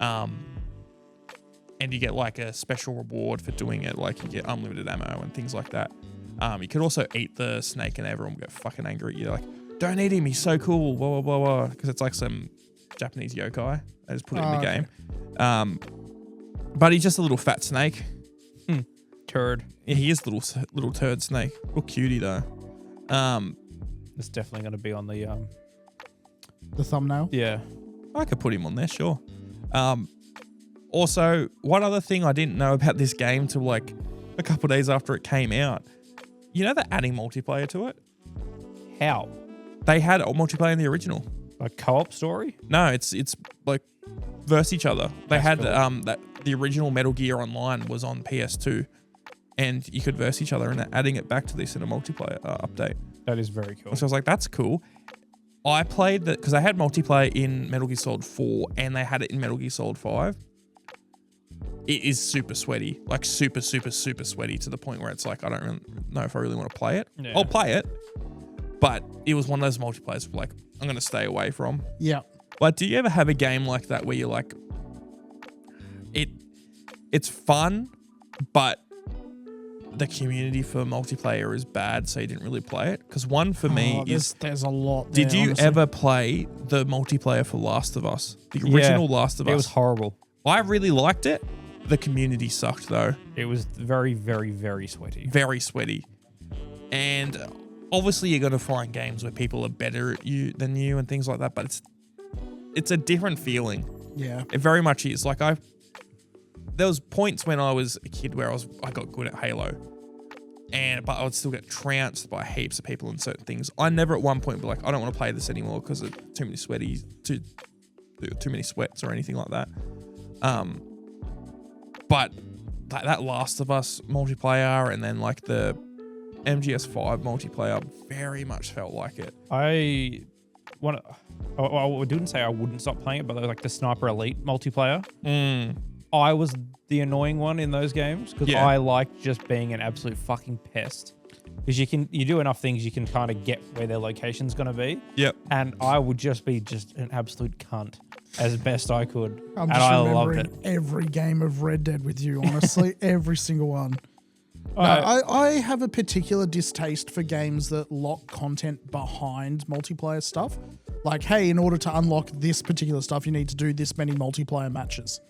And you get like a special reward for doing it. Like you get unlimited ammo and things like that. You can also eat the snake and everyone will get fucking angry at you. Like, don't eat him, he's so cool, blah, blah, blah, blah. Because it's like some Japanese yokai. They just put it in the game. But he's just a little fat snake. Turd. Yeah, he is a little turd snake. Little cutie though. It's definitely going to be on the thumbnail. Yeah. I could put him on there, sure. Also, one other thing I didn't know about this game till like a couple of days after it came out. You know they're adding multiplayer to it? How? They had a multiplayer in the original. Like co-op story? No, it's like versus each other. They That's had cool. that the original Metal Gear Online was on PS2, and you could verse each other, and they're adding it back to this in a multiplayer update. That is very cool. So I was like, that's cool. I played that because they had multiplayer in Metal Gear Solid 4 and they had it in Metal Gear Solid 5. It is super sweaty, like super, super, super sweaty to the point where it's like, I don't really know if I really want to play it. Yeah. I'll play it, but it was one of those multiplayers like I'm going to stay away from. Yeah. Like, do you ever have a game like that where you're like, it's fun, but the community for multiplayer is bad, so you didn't really play it? Because one for me is... There's a lot Did there, you honestly. ever play the multiplayer for Last of Us? The original Last of Us? It was horrible. I really liked it. The community sucked, though. It was very, very, very sweaty. Very sweaty. And obviously you're going to find games where people are better than you and things like that, but it's a different feeling. Yeah. It very much is. Like there was points when I was a kid where I got good at Halo, but I would still get trounced by heaps of people in certain things. I never at one point be like, I don't want to play this anymore because of too many sweats or anything like that. But like that Last of Us multiplayer and then like the MGS5 multiplayer very much felt like it. I didn't say I wouldn't stop playing it, but like the Sniper Elite multiplayer. I was the annoying one in those games because I like just being an absolute fucking pest. Because you do enough things, you can kind of get where their location's going to be. Yep. And I would just be an absolute cunt as best I could. I'm and just I loved remembering it. every game of Red Dead with you, honestly. Every single one. No, I have a particular distaste for games that lock content behind multiplayer stuff. Like, hey, in order to unlock this particular stuff, you need to do this many multiplayer matches.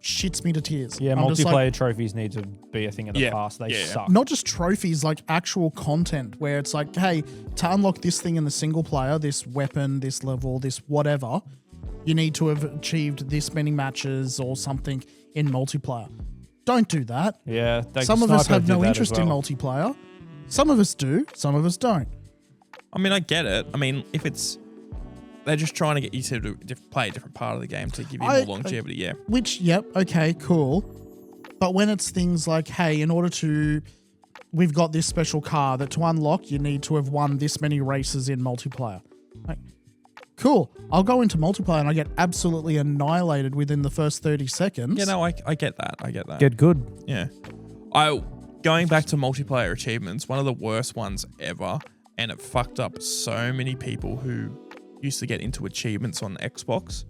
Shits me to tears. Yeah, I'm just multiplayer like, trophies need to be a thing of the past. They suck. not just trophies, like actual content where it's like, hey, to unlock this thing in the single player, this weapon, this level, this whatever, you need to have achieved this many matches or something in multiplayer. Don't do that. Yeah. Some of us have Sniper no did that interest as in well. multiplayer. Some of us do. Some of us don't. I mean, I get it. I mean, if they're just trying to get you to play a different part of the game to give you more longevity, yeah. Which, yep, okay, cool. But when it's things like, hey, in order to... We've got this special car that to unlock, you need to have won this many races in multiplayer. Like, cool. I'll go into multiplayer and I get absolutely annihilated within the first 30 seconds. Yeah, no, I get that. I get that. Get good. Yeah. Going back to multiplayer achievements, one of the worst ones ever, and it fucked up so many people who used to get into achievements on Xbox,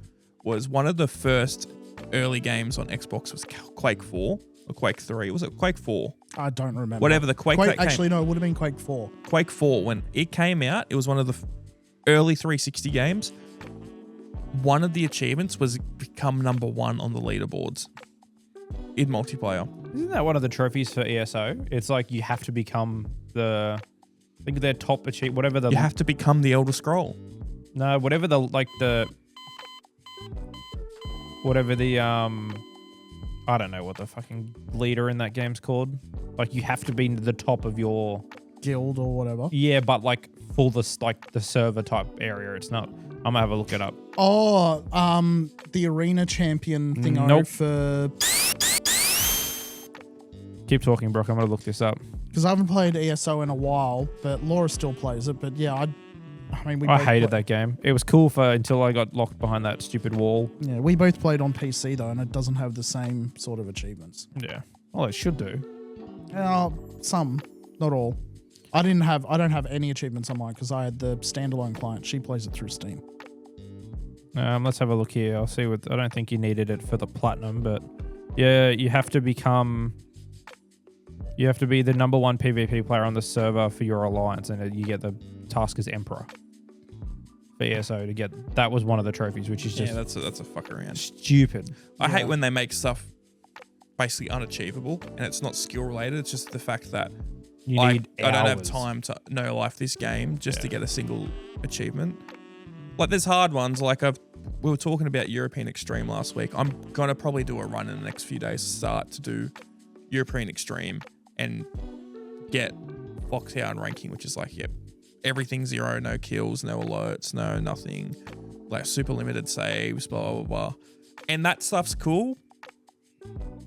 was one of the first early games on Xbox was Quake 4 or Quake 3. Was it Quake 4? I don't remember. Whatever the Quake that actually, no, it would have been Quake 4. Quake 4, when it came out, it was one of the early 360 games. One of the achievements was become number 1 on the leaderboards in multiplayer. Isn't that one of the trophies for ESO? It's like you have to become I think their top achievement, whatever the... You have to become the Elder Scroll. No, whatever the I don't know what the fucking leader in that game's called. Like you have to be the top of your Guild or whatever. Yeah, but like full the server type area. It's not. I'm gonna have a look it up. Oh, the arena champion thing Nope. for... Keep talking, Brock. I'm gonna look this up. Because I haven't played ESO in a while, but Laura still plays it. But yeah, I I hated that game. It was cool until I got locked behind that stupid wall. Yeah, we both played on PC though, and it doesn't have the same sort of achievements. Yeah. Well, it should do. Some, not all. I don't have any achievements on mine because I had the standalone client. She plays it through Steam. Let's have a look here. I'll see what. I don't think you needed it for the platinum, but yeah, you have to be the number 1 PvP player on the server for your alliance, and you get the task as Emperor for ESO to get. That was one of the trophies, which is just that's a fuck around. stupid. I hate when they make stuff basically unachievable and it's not skill related. It's just the fact that You need I don't have hours. time to no life this game just to get a single achievement. Like there's hard ones. Like we were talking about European Extreme last week. I'm gonna probably do a run in the next few days to start to do European Extreme and get Foxhound ranking, which is like, everything 0, no kills, no alerts, no nothing, like super limited saves, blah, blah, blah. And that stuff's cool.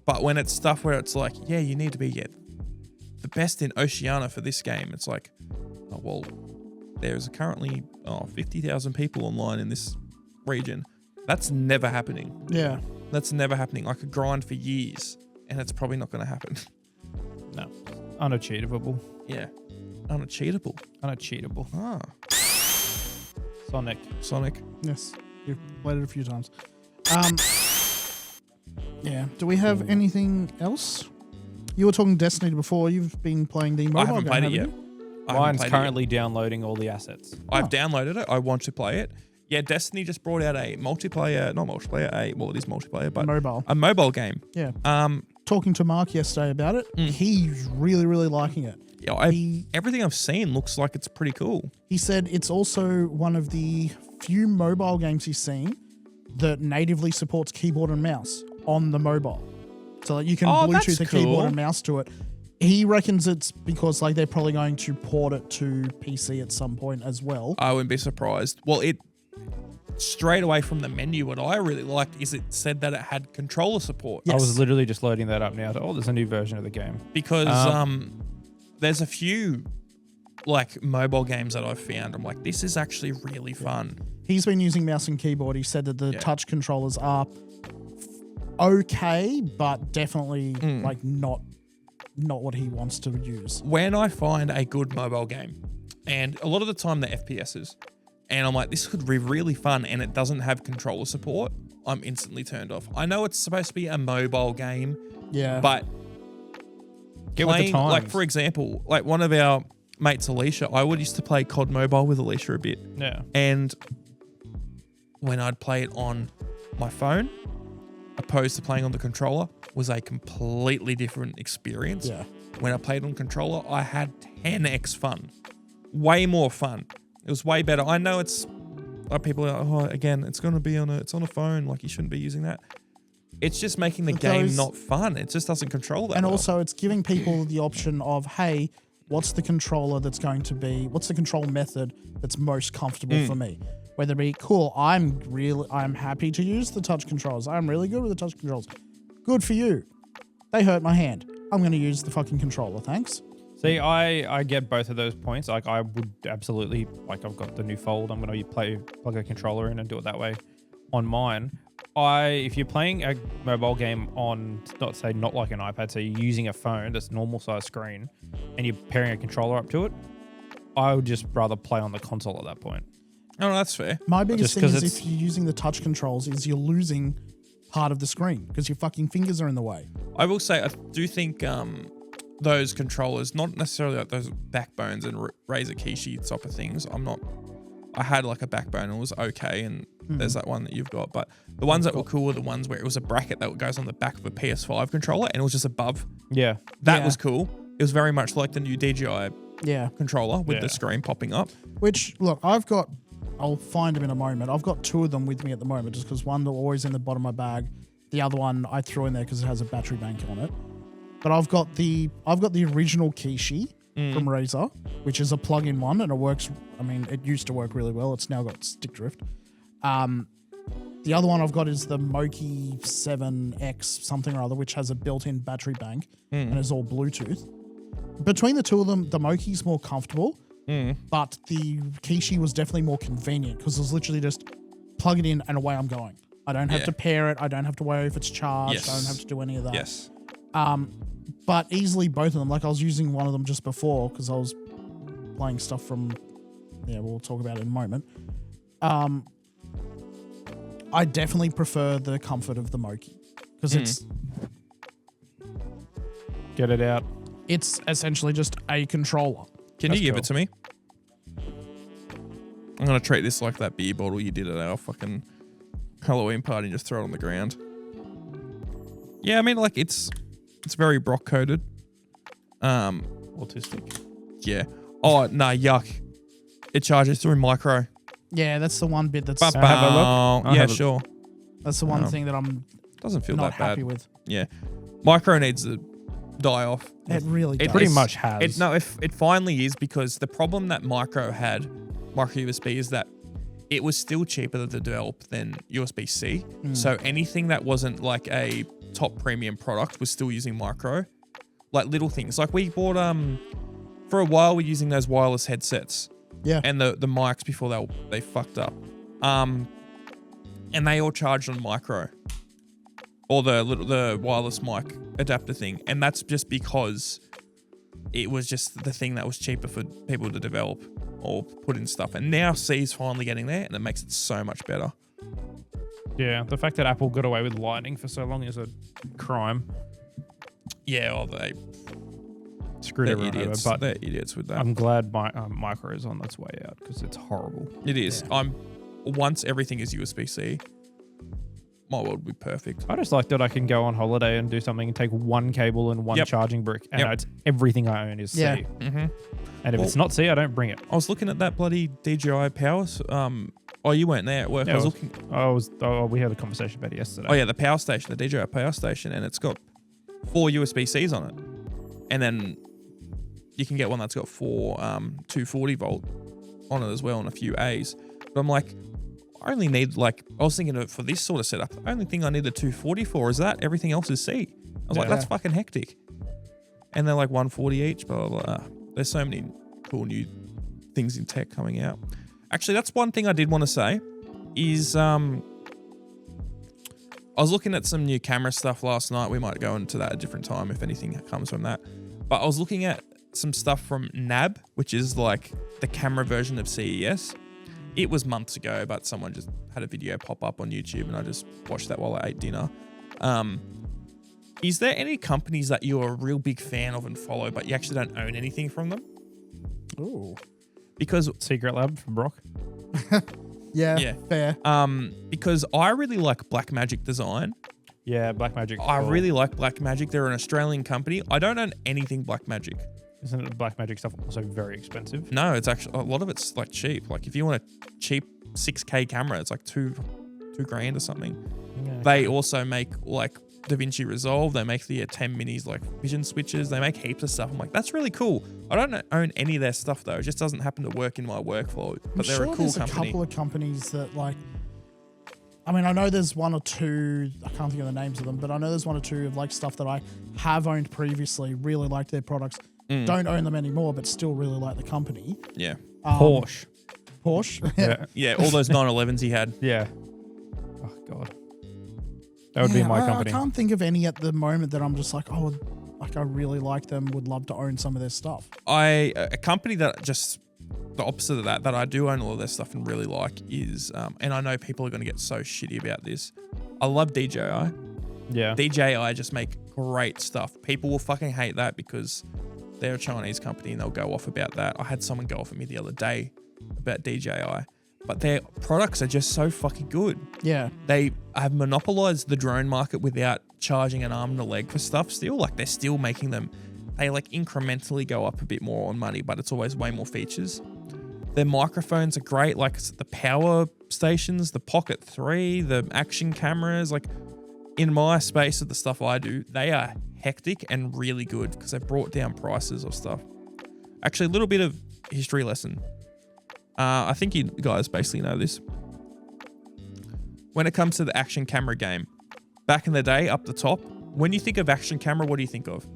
But when it's stuff where it's like, you need to be the best in Oceania for this game, it's like, oh, well, there's currently 50,000 people online in this region. That's never happening. Yeah. That's never happening. I could grind for years and it's probably not going to happen. No, unachievable. Yeah. Unacheatable. Unacheatable. Ah. Sonic. Yes. You've played it a few times. Yeah. Do we have anything else? You were talking Destiny before. You've been playing the mobile I haven't game, played it haven't yet. you? I haven't Mine's played it currently downloading all the assets. yet. I've downloaded it. I want to play it. Yeah, Destiny just brought out a multiplayer, not multiplayer, it is multiplayer, but a mobile game. Yeah. Um, Talking to Mark yesterday about it, he's really, really liking it. Yeah, everything I've seen looks like it's pretty cool. He said it's also one of the few mobile games he's seen that natively supports keyboard and mouse on the mobile. So like you can Bluetooth a keyboard and mouse to it. He reckons it's because like they're probably going to port it to PC at some point as well. I wouldn't be surprised. Well, it straight away from the menu, what I really liked is it said that it had controller support. Yes. I was literally just loading that up now. There's a new version of the game. Because there's a few like mobile games that I've found. I'm like, this is actually really fun. He's been using mouse and keyboard. He said that the touch controllers are okay, but definitely like not what he wants to use. When I find a good mobile game, and a lot of the time they're FPSs, and I'm like, this could be really fun, and it doesn't have controller support, I'm instantly turned off. I know it's supposed to be a mobile game, but get with the times. Like for example, like one of our mates, Alicia, I would used to play COD Mobile with Alicia a bit. Yeah. And when I'd play it on my phone, opposed to playing on the controller, was a completely different experience. Yeah. When I played on controller, I had 10x fun. Way more fun. It was way better. I know it's like people are like, again, it's on a phone, like you shouldn't be using that. It's just making the game not fun. It just doesn't control that. And well. also it's giving people the option of, hey, what's the control method that's most comfortable for me? Whether it be cool, I'm happy to use the touch controls. I'm really good with the touch controls. Good for you. They hurt my hand. I'm going to use the fucking controller. Thanks. See, I get both of those points. Like I would absolutely, like I've got the new Fold. I'm going to plug a controller in and do it that way on mine. If you're playing a mobile game on, not like an iPad, so you're using a phone that's normal size screen and you're pairing a controller up to it, I would just rather play on the console at that point. Oh, that's fair. My biggest thing is if you're using the touch controls is you're losing part of the screen because your fucking fingers are in the way. I will say, I do think those controllers, not necessarily like those backbones and Razer Kishi type of things. I had like a backbone and it was okay, and there's that one that you've got. But the ones that were cool were the ones where it was a bracket that goes on the back of a PS5 controller and it was just above. Yeah. That was cool. It was very much like the new DJI controller with the Yeah. screen popping up. Which, look, I'll find them in a moment. I've got two of them with me at the moment just because one, they're always in the bottom of my bag. The other one I threw in there because it has a battery bank on it. But I've got the original Kishi from Razer, which is a plug-in one, and it works. I mean, it used to work really well. It's now got stick drift. The other one I've got is the Moki 7X something or other, which has a built-in battery bank and is all Bluetooth. Between the two of them, the Moki's more comfortable, but the Kishi was definitely more convenient because it was literally just plug it in and away I'm going. I don't have to pair it. I don't have to worry if it's charged. Yes. I don't have to do any of that. Yes. But easily both of them, like I was using one of them just before because I was playing stuff from, we'll talk about it in a moment. I definitely prefer the comfort of the Moki because Get it out. it's essentially just a controller. Can That's you give cool. it to me? I'm going to treat this like that beer bottle you did at our fucking Halloween party and just throw it on the ground. Yeah, I mean, like, it's very Brock coated. Autistic. Yeah. Oh, no, yuck. It charges through micro. Yeah, that's the one bit that's Have a look. I'll Yeah, have a- sure. that's the one thing that I'm Doesn't feel not that bad. happy with. Yeah. Micro needs to die off. It really does. Pretty much has. It finally is, because the problem that micro USB, is that it was still cheaper to develop than USB-C. So anything that wasn't like a top premium product was still using micro. Like little things. Like we bought, for a while we're using those wireless headsets. Yeah. And the mics before they fucked up. And they all charged on micro. Or the wireless mic adapter thing. And that's just because it was just the thing that was cheaper for people to develop or put in stuff. And now C's finally getting there, and it makes it so much better. Yeah, the fact that Apple got away with Lightning for so long is a crime. Yeah, well, they're Screwed everyone idiots. over. But They're idiots with that. I'm glad micro is on its way out because it's horrible. It is. Once everything is USB-C, my world would be perfect. I just like that I can go on holiday and do something and take one cable and one Yep. charging brick, and Yep. it's everything I own is C. Yeah. Mm-hmm. And if it's not C, I don't bring it. I was looking at that bloody DJI Power. Oh, you weren't there at work. Yeah, I was looking. We had a conversation about it yesterday. Oh yeah, the power station, the DJI Power Station, and it's got 4 USB-Cs on it, and then you can get one that's got 4 240 volt on it as well, and a few A's. But I'm like, I only need I was thinking of for this sort of setup, the only thing I need the 240 for is that. Everything else is C. I was like, Yeah. that's fucking hectic. And they're like 140 each. Blah blah blah. There's so many cool new things in tech coming out. Actually, that's one thing I did want to say is I was looking at some new camera stuff last night. We might go into that at a different time if anything comes from that. But I was looking at some stuff from NAB, which is like the camera version of CES. It was months ago, but someone just had a video pop up on YouTube and I just watched that while I ate dinner. Is there any companies that you're a real big fan of and follow, but you actually don't own anything from them? Ooh. Because Secret Lab from Brock. Yeah, fair. because I really like Blackmagic Design. Yeah, Blackmagic. I really like Blackmagic. They're an Australian company. I don't own anything Blackmagic. Isn't it Blackmagic stuff also very expensive? No, it's actually a lot of it's like cheap. Like if you want a cheap 6K camera, it's like two grand or something. Yeah, They also make like DaVinci Resolve. They make the 10 minis like vision switches. They make heaps of stuff. I'm like, that's really cool. I don't own any of their stuff though. It just doesn't happen to work in my workflow. But they're a cool there's company. a couple of companies that I mean, I know there's one or two, I can't think of the names of them, but I know there's one or two of like stuff that I have owned previously, really liked their products, don't own them anymore, but still really like the company. Yeah. Porsche. Porsche. Yeah. Yeah, all those 911s he had. Yeah. Oh God. That would be my company. I can't think of any at the moment that I'm just like, oh, like I really like them, would love to own some of their stuff. A company that just the opposite of that I do own all of their stuff and really like is, and I know people are going to get so shitty about this. I love DJI. Yeah. DJI just make great stuff. People will fucking hate that because they're a Chinese company and they'll go off about that. I had someone go off at me the other day about DJI, but their products are just so fucking good. Yeah. They have monopolized the drone market without charging an arm and a leg for stuff still. Like they're still making them. They like incrementally go up a bit more on money, but it's always way more features. Their microphones are great, like the power stations, the Pocket 3, the action cameras. Like in my space of the stuff I do, they are hectic and really good because they've brought down prices of stuff. Actually, a little bit of history lesson. I think you guys basically know this. When it comes to the action camera game, back in the day, up the top, when you think of action camera, what do you think of?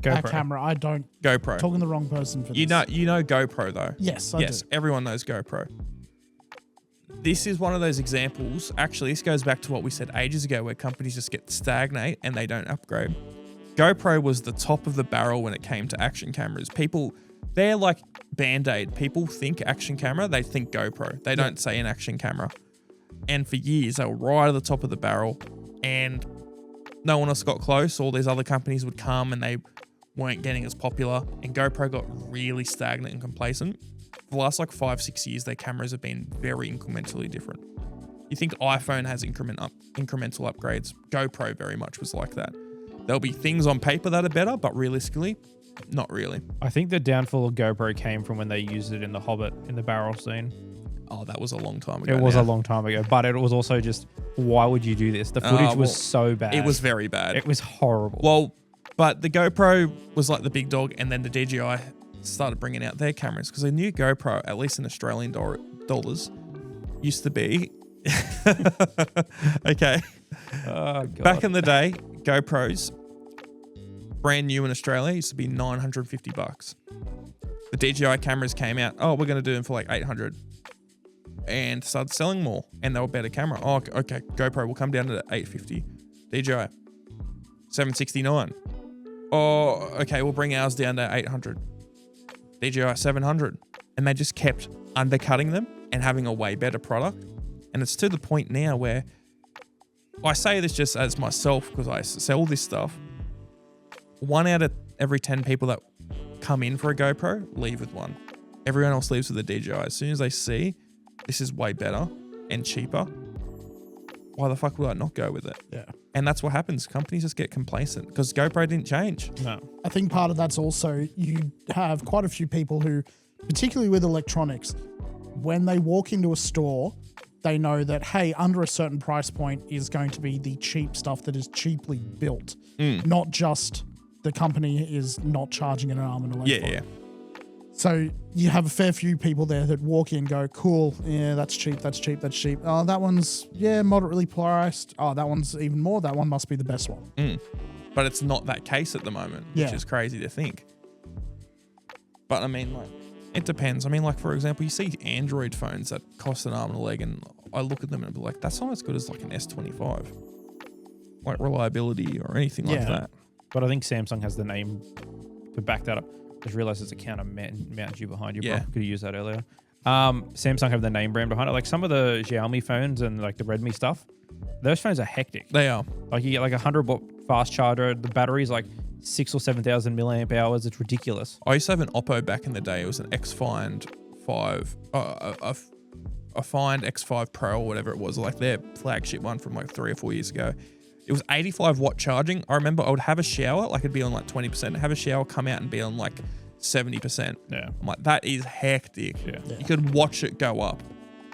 That GoPro. camera, I don't. GoPro. Talking the wrong person for this. You know GoPro though. Yes, I Yes, do. everyone knows GoPro. This is one of those examples. Actually, this goes back to what we said ages ago where companies just get stagnate and they don't upgrade. GoPro was the top of the barrel when it came to action cameras. People They're like Band-Aid. People think action camera, they think GoPro. They don't say an action camera. And for years, they were right at the top of the barrel, and no one else got close. All these other companies would come, and they weren't getting as popular, and GoPro got really stagnant and complacent. For the last like 5-6 years, their cameras have been very incrementally different. You think iPhone has incremental upgrades. GoPro very much was like that. There'll be things on paper that are better, but realistically, not really. I think the downfall of GoPro came from when they used it in The Hobbit in the barrel scene. Oh, that was a long time ago. It was a long time ago, but it was also just, why would you do this? The footage was so bad. It was very bad. It was horrible. Well, but the GoPro was like the big dog, and then the DJI started bringing out their cameras because the new GoPro, at least in Australian dollars, used to be okay. Oh, God. Back in the day, GoPros, brand new in Australia, used to be $950. The DJI cameras came out. Oh, we're going to do them for like $800, and started selling more, and they were better camera. Oh, okay, GoPro will come down to $850. DJI, $769. Oh, okay, we'll bring ours down to $800. DJI, $700. And they just kept undercutting them and having a way better product. And it's to the point now where I say this just as myself because I sell this stuff. 1 out of every 10 people that come in for a GoPro leave with one. Everyone else leaves with a DJI. As soon as they see this is way better and cheaper, why the fuck would I not go with it? Yeah. And that's what happens. Companies just get complacent because GoPro didn't change. No. I think part of that's also you have quite a few people who, particularly with electronics, when they walk into a store, they know that, hey, under a certain price point is going to be the cheap stuff that is cheaply built, not just the company is not charging an arm and a leg. Yeah. So you have a fair few people there that walk in and go, cool, yeah, that's cheap, that's cheap, that's cheap. Oh, that one's, moderately priced. Oh, that one's even more. That one must be the best one. But it's not that case at the moment, which is crazy to think. But I mean, like, it depends. I mean, like, for example, you see Android phones that cost an arm and a leg, and I look at them and be like, that's not as good as like an S25. Like reliability or anything like that. But I think Samsung has the name to back that up. Just realized there's a counter Mountain Dew behind you, bro. Could have used that earlier. Samsung have the name brand behind it. Like some of the Xiaomi phones and like the Redmi stuff, those phones are hectic. They are. Like you get like a 100-watt fast charger. The battery's like 6,000 or 7,000 milliamp hours. It's ridiculous. I used to have an Oppo back in the day. It was an X-Find 5, a Find X5 Pro or whatever it was, like their flagship one from like 3 or 4 years ago. It was 85-watt charging. I remember I would have a shower, like it'd be on like 20%, have a shower, come out and be on like 70%. Yeah. I'm like, that is hectic. Yeah. You could watch it go up.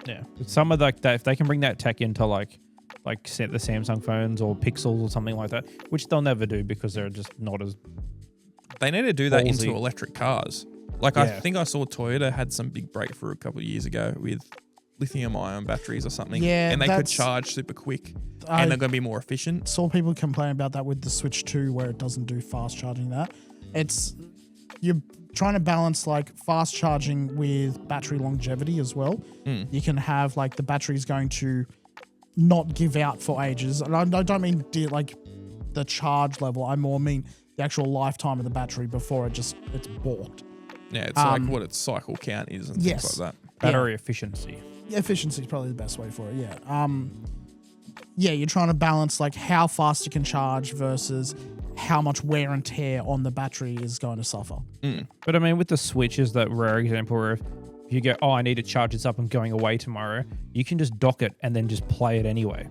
Yeah. Some of like that, if they can bring that tech into like the Samsung phones or Pixels or something like that, which they'll never do because they're just not as. They need to do that ballsy. into electric cars. Like I think I saw Toyota had some big breakthrough a couple of years ago with lithium-ion batteries or something. Yeah, and they could charge super quick, and they're going to be more efficient. Saw people complain about that with the Switch 2 where it doesn't do fast charging that. You're trying to balance like fast charging with battery longevity as well. You can have like the battery's going to not give out for ages. And I don't mean like the charge level. I more mean the actual lifetime of the battery before it's balked. Yeah, it's like what its cycle count is and things like that. Battery efficiency. Efficiency is probably the best way for it. You're trying to balance like how fast it can charge versus how much wear and tear on the battery is going to suffer. But I mean, with the Switch is that rare example where if you go, I need to charge this up, I'm going away tomorrow, you can just dock it and then just play it anyway.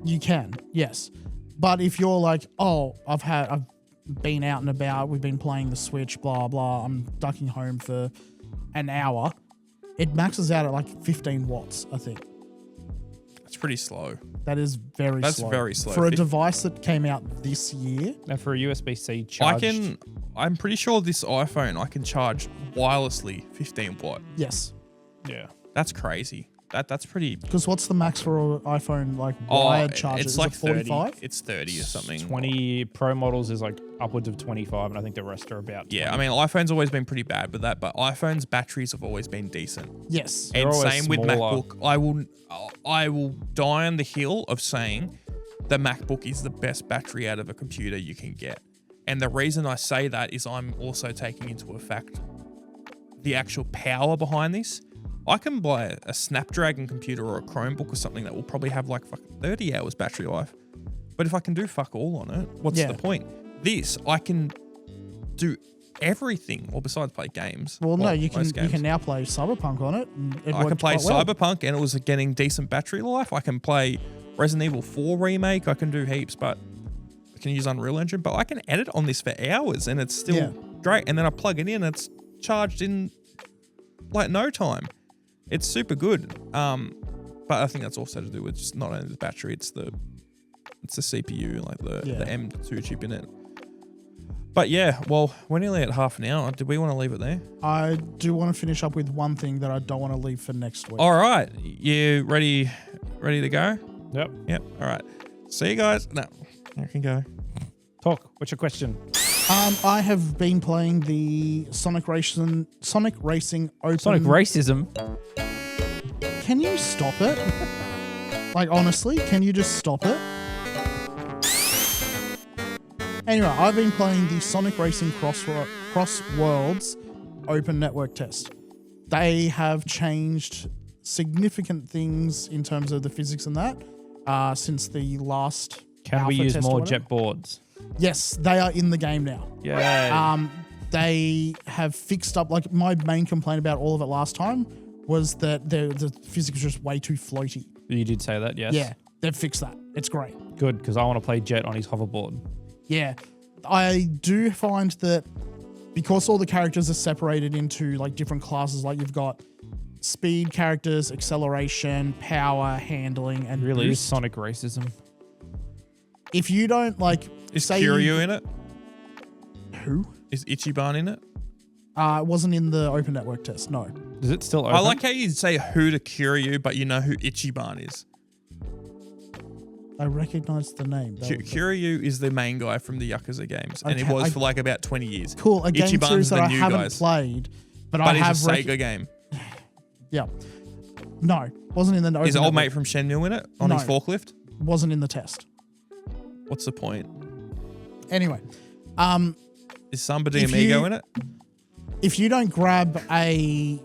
You can, yes. But if you're like, I've been out and about, we've been playing the Switch, blah, blah, I'm ducking home for an hour, it maxes out at like 15 watts, I think. It's pretty slow. That is very slow. That's very slow. For a device that came out this year. Now for a USB-C charge. I'm pretty sure this iPhone, I can charge wirelessly 15 watt. Yes. Yeah. That's crazy. That's pretty. Because what's the max for an iPhone like wired charger? It's is like it 45? 30. It's 30 or something. 20 Pro models is like upwards of 25, and I think the rest are about 20. Yeah, I mean, iPhone's always been pretty bad with that, but iPhone's batteries have always been decent. Yes. And always same with smaller. MacBook. I will die on the hill of saying the MacBook is the best battery out of a computer you can get. And the reason I say that is I'm also taking into the actual power behind this, I can buy a Snapdragon computer or a Chromebook or something that will probably have like fucking 30 hours battery life. But if I can do fuck all on it, what's the point? This, I can do everything, or besides play games. Well, no, you can now play Cyberpunk on it. And it I can worked play quite well. Cyberpunk and it was getting decent battery life. I can play Resident Evil 4 remake. I can do heaps, but I can use Unreal Engine. But I can edit on this for hours and it's still great. And then I plug it in and it's charged in like no time. It's super good. But I think that's also to do with just not only the battery, it's the CPU, like the M2 chip in it. But yeah, well, we're nearly at half an hour. Do we want to leave it there? I do want to finish up with one thing that I don't want to leave for next week. All right. You ready to go? Yep. All right. See you guys. No, you can go. Talk. What's your question? I have been playing the Sonic Racing Open. Sonic racism. Can you stop it? Like, honestly, can you just stop it? Anyway, I've been playing the Sonic Racing Cross Worlds Open Network Test. They have changed significant things in terms of the physics and that since the last Can we alpha use test more or whatever. jet boards? Yes, they are in the game now. Yeah. They have fixed up, like my main complaint about all of it last time was that the physics was just way too floaty. You did say that, yes. Yeah, they've fixed that. It's great. Good, because I want to play Jet on his hoverboard. Yeah, I do find that because all the characters are separated into like different classes, like you've got speed characters, acceleration, power, handling, and Really is boost. Sonic racism. If you don't like, Is say Kiryu in it? who? Is Ichiban in it? It wasn't in the open network test. No. Is it still open? I like how you say who to Kiryu, but you know who Ichiban is. I recognize the name. Kiryu is the main guy from the Yakuza games, and he Okay, was for like about 20 years. Cool. A game Ichiban's series that the I new haven't guys. played, but But I have. it's a Sega game. Yeah. No, wasn't in the open Is old network. mate from Shenmue in it on his No. forklift? Wasn't in the test. What's the point? Anyway, Is somebody If Amigo you- in it? if you don't grab a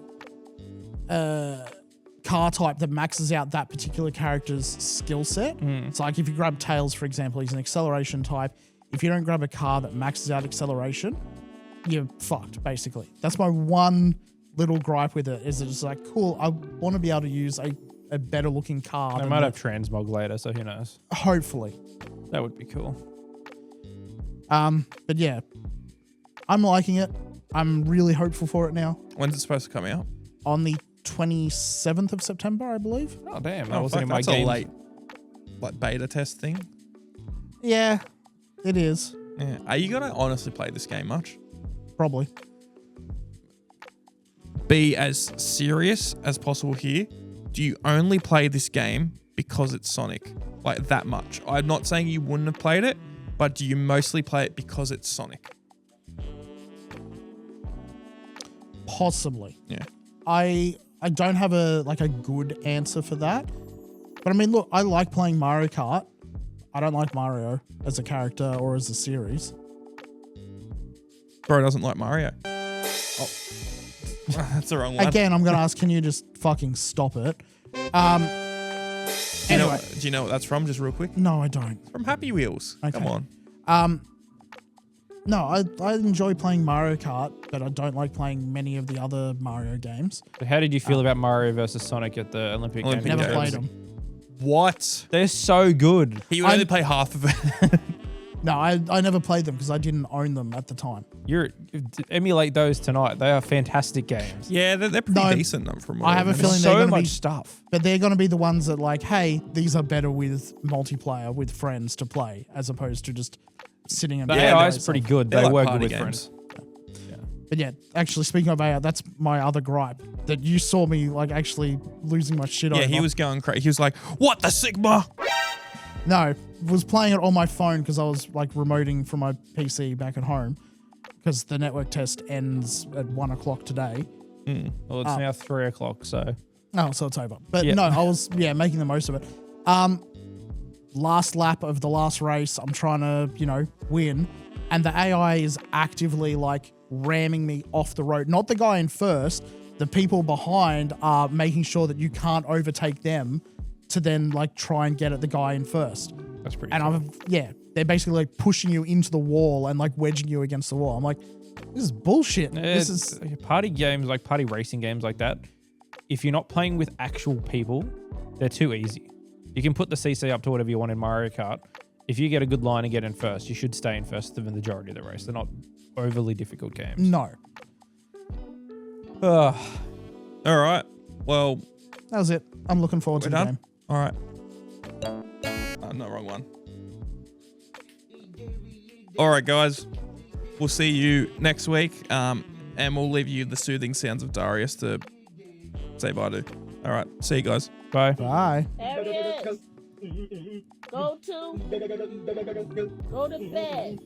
car type that maxes out that particular character's skill set, it's like if you grab Tails, for example, he's an acceleration type. If you don't grab a car that maxes out acceleration, you're fucked, basically. That's my one little gripe with it, is that it's like, cool, I want to be able to use a better looking car. They than might the- have transmog later, so who knows? Hopefully. That would be cool. But yeah, I'm liking it. I'm really hopeful for it now. When's it supposed to come out? On the 27th of September, I believe. Oh, damn. That Oh, wasn't fuck, in my that's game. a late like beta test thing. Yeah, it is. Yeah. Are you gonna honestly play this game much? Probably. Be as serious as possible here. Do you only play this game because it's Sonic? Like that much? I'm not saying you wouldn't have played it, but do you mostly play it because it's Sonic? Possibly. Yeah. I don't have a good answer for that. But I mean, look, I like playing Mario Kart. I don't like Mario as a character or as a series. Bro doesn't like Mario. Oh. That's the wrong one. Again, I'm going to ask, can you just fucking stop it? Do you Anyway. know what that's from? Just real quick. No, I don't. From Happy Wheels. Okay. Come on. No, I enjoy playing Mario Kart, but I don't like playing many of the other Mario games. So how did you feel about Mario versus Sonic at the Olympic Games? Never Games. played them. What? They're so good. He would only play half of it. No, I never played them because I didn't own them at the time. Emulate those tonight. They are fantastic games. Yeah, they're pretty No, decent from what I have a remember. feeling they're So going to much be, stuff. but they're going to be the ones that like, hey, these are better with multiplayer with friends to play as opposed to just sitting and The playing AI by is pretty yourself. good. They're They like work party good with games. friends. But yeah, actually, speaking of AI, that's my other gripe that you saw me like actually losing my shit over. Yeah, he was going crazy. He was like, "What the Sigma?" No, was playing it on my phone because I was like remoting from my PC back at home because the network test ends at 1 o'clock today. Well, it's now 3 o'clock, so Oh, so it's over. But Yeah. no, I was making the most of it. Last lap of the last race, I'm trying to win, and the AI is actively like ramming me off the road. Not the guy in first. The people behind are making sure that you can't overtake them to then like try and get at the guy in first. That's pretty. And they're basically like pushing you into the wall and like wedging you against the wall. I'm like, this is bullshit. This is party games, like party racing games like that. If you're not playing with actual people, they're too easy. You can put the CC up to whatever you want in Mario Kart. If you get a good line and get in first, you should stay in first for the majority of the race. They're not overly difficult games. no. All right. Well, That was it. I'm looking forward to we're the done. game. All right. No, wrong one. All right, guys. We'll see you next week. And we'll leave you the soothing sounds of Darius to say bye to. All right. See you guys. Bye. Bye. Areas. Go to bed.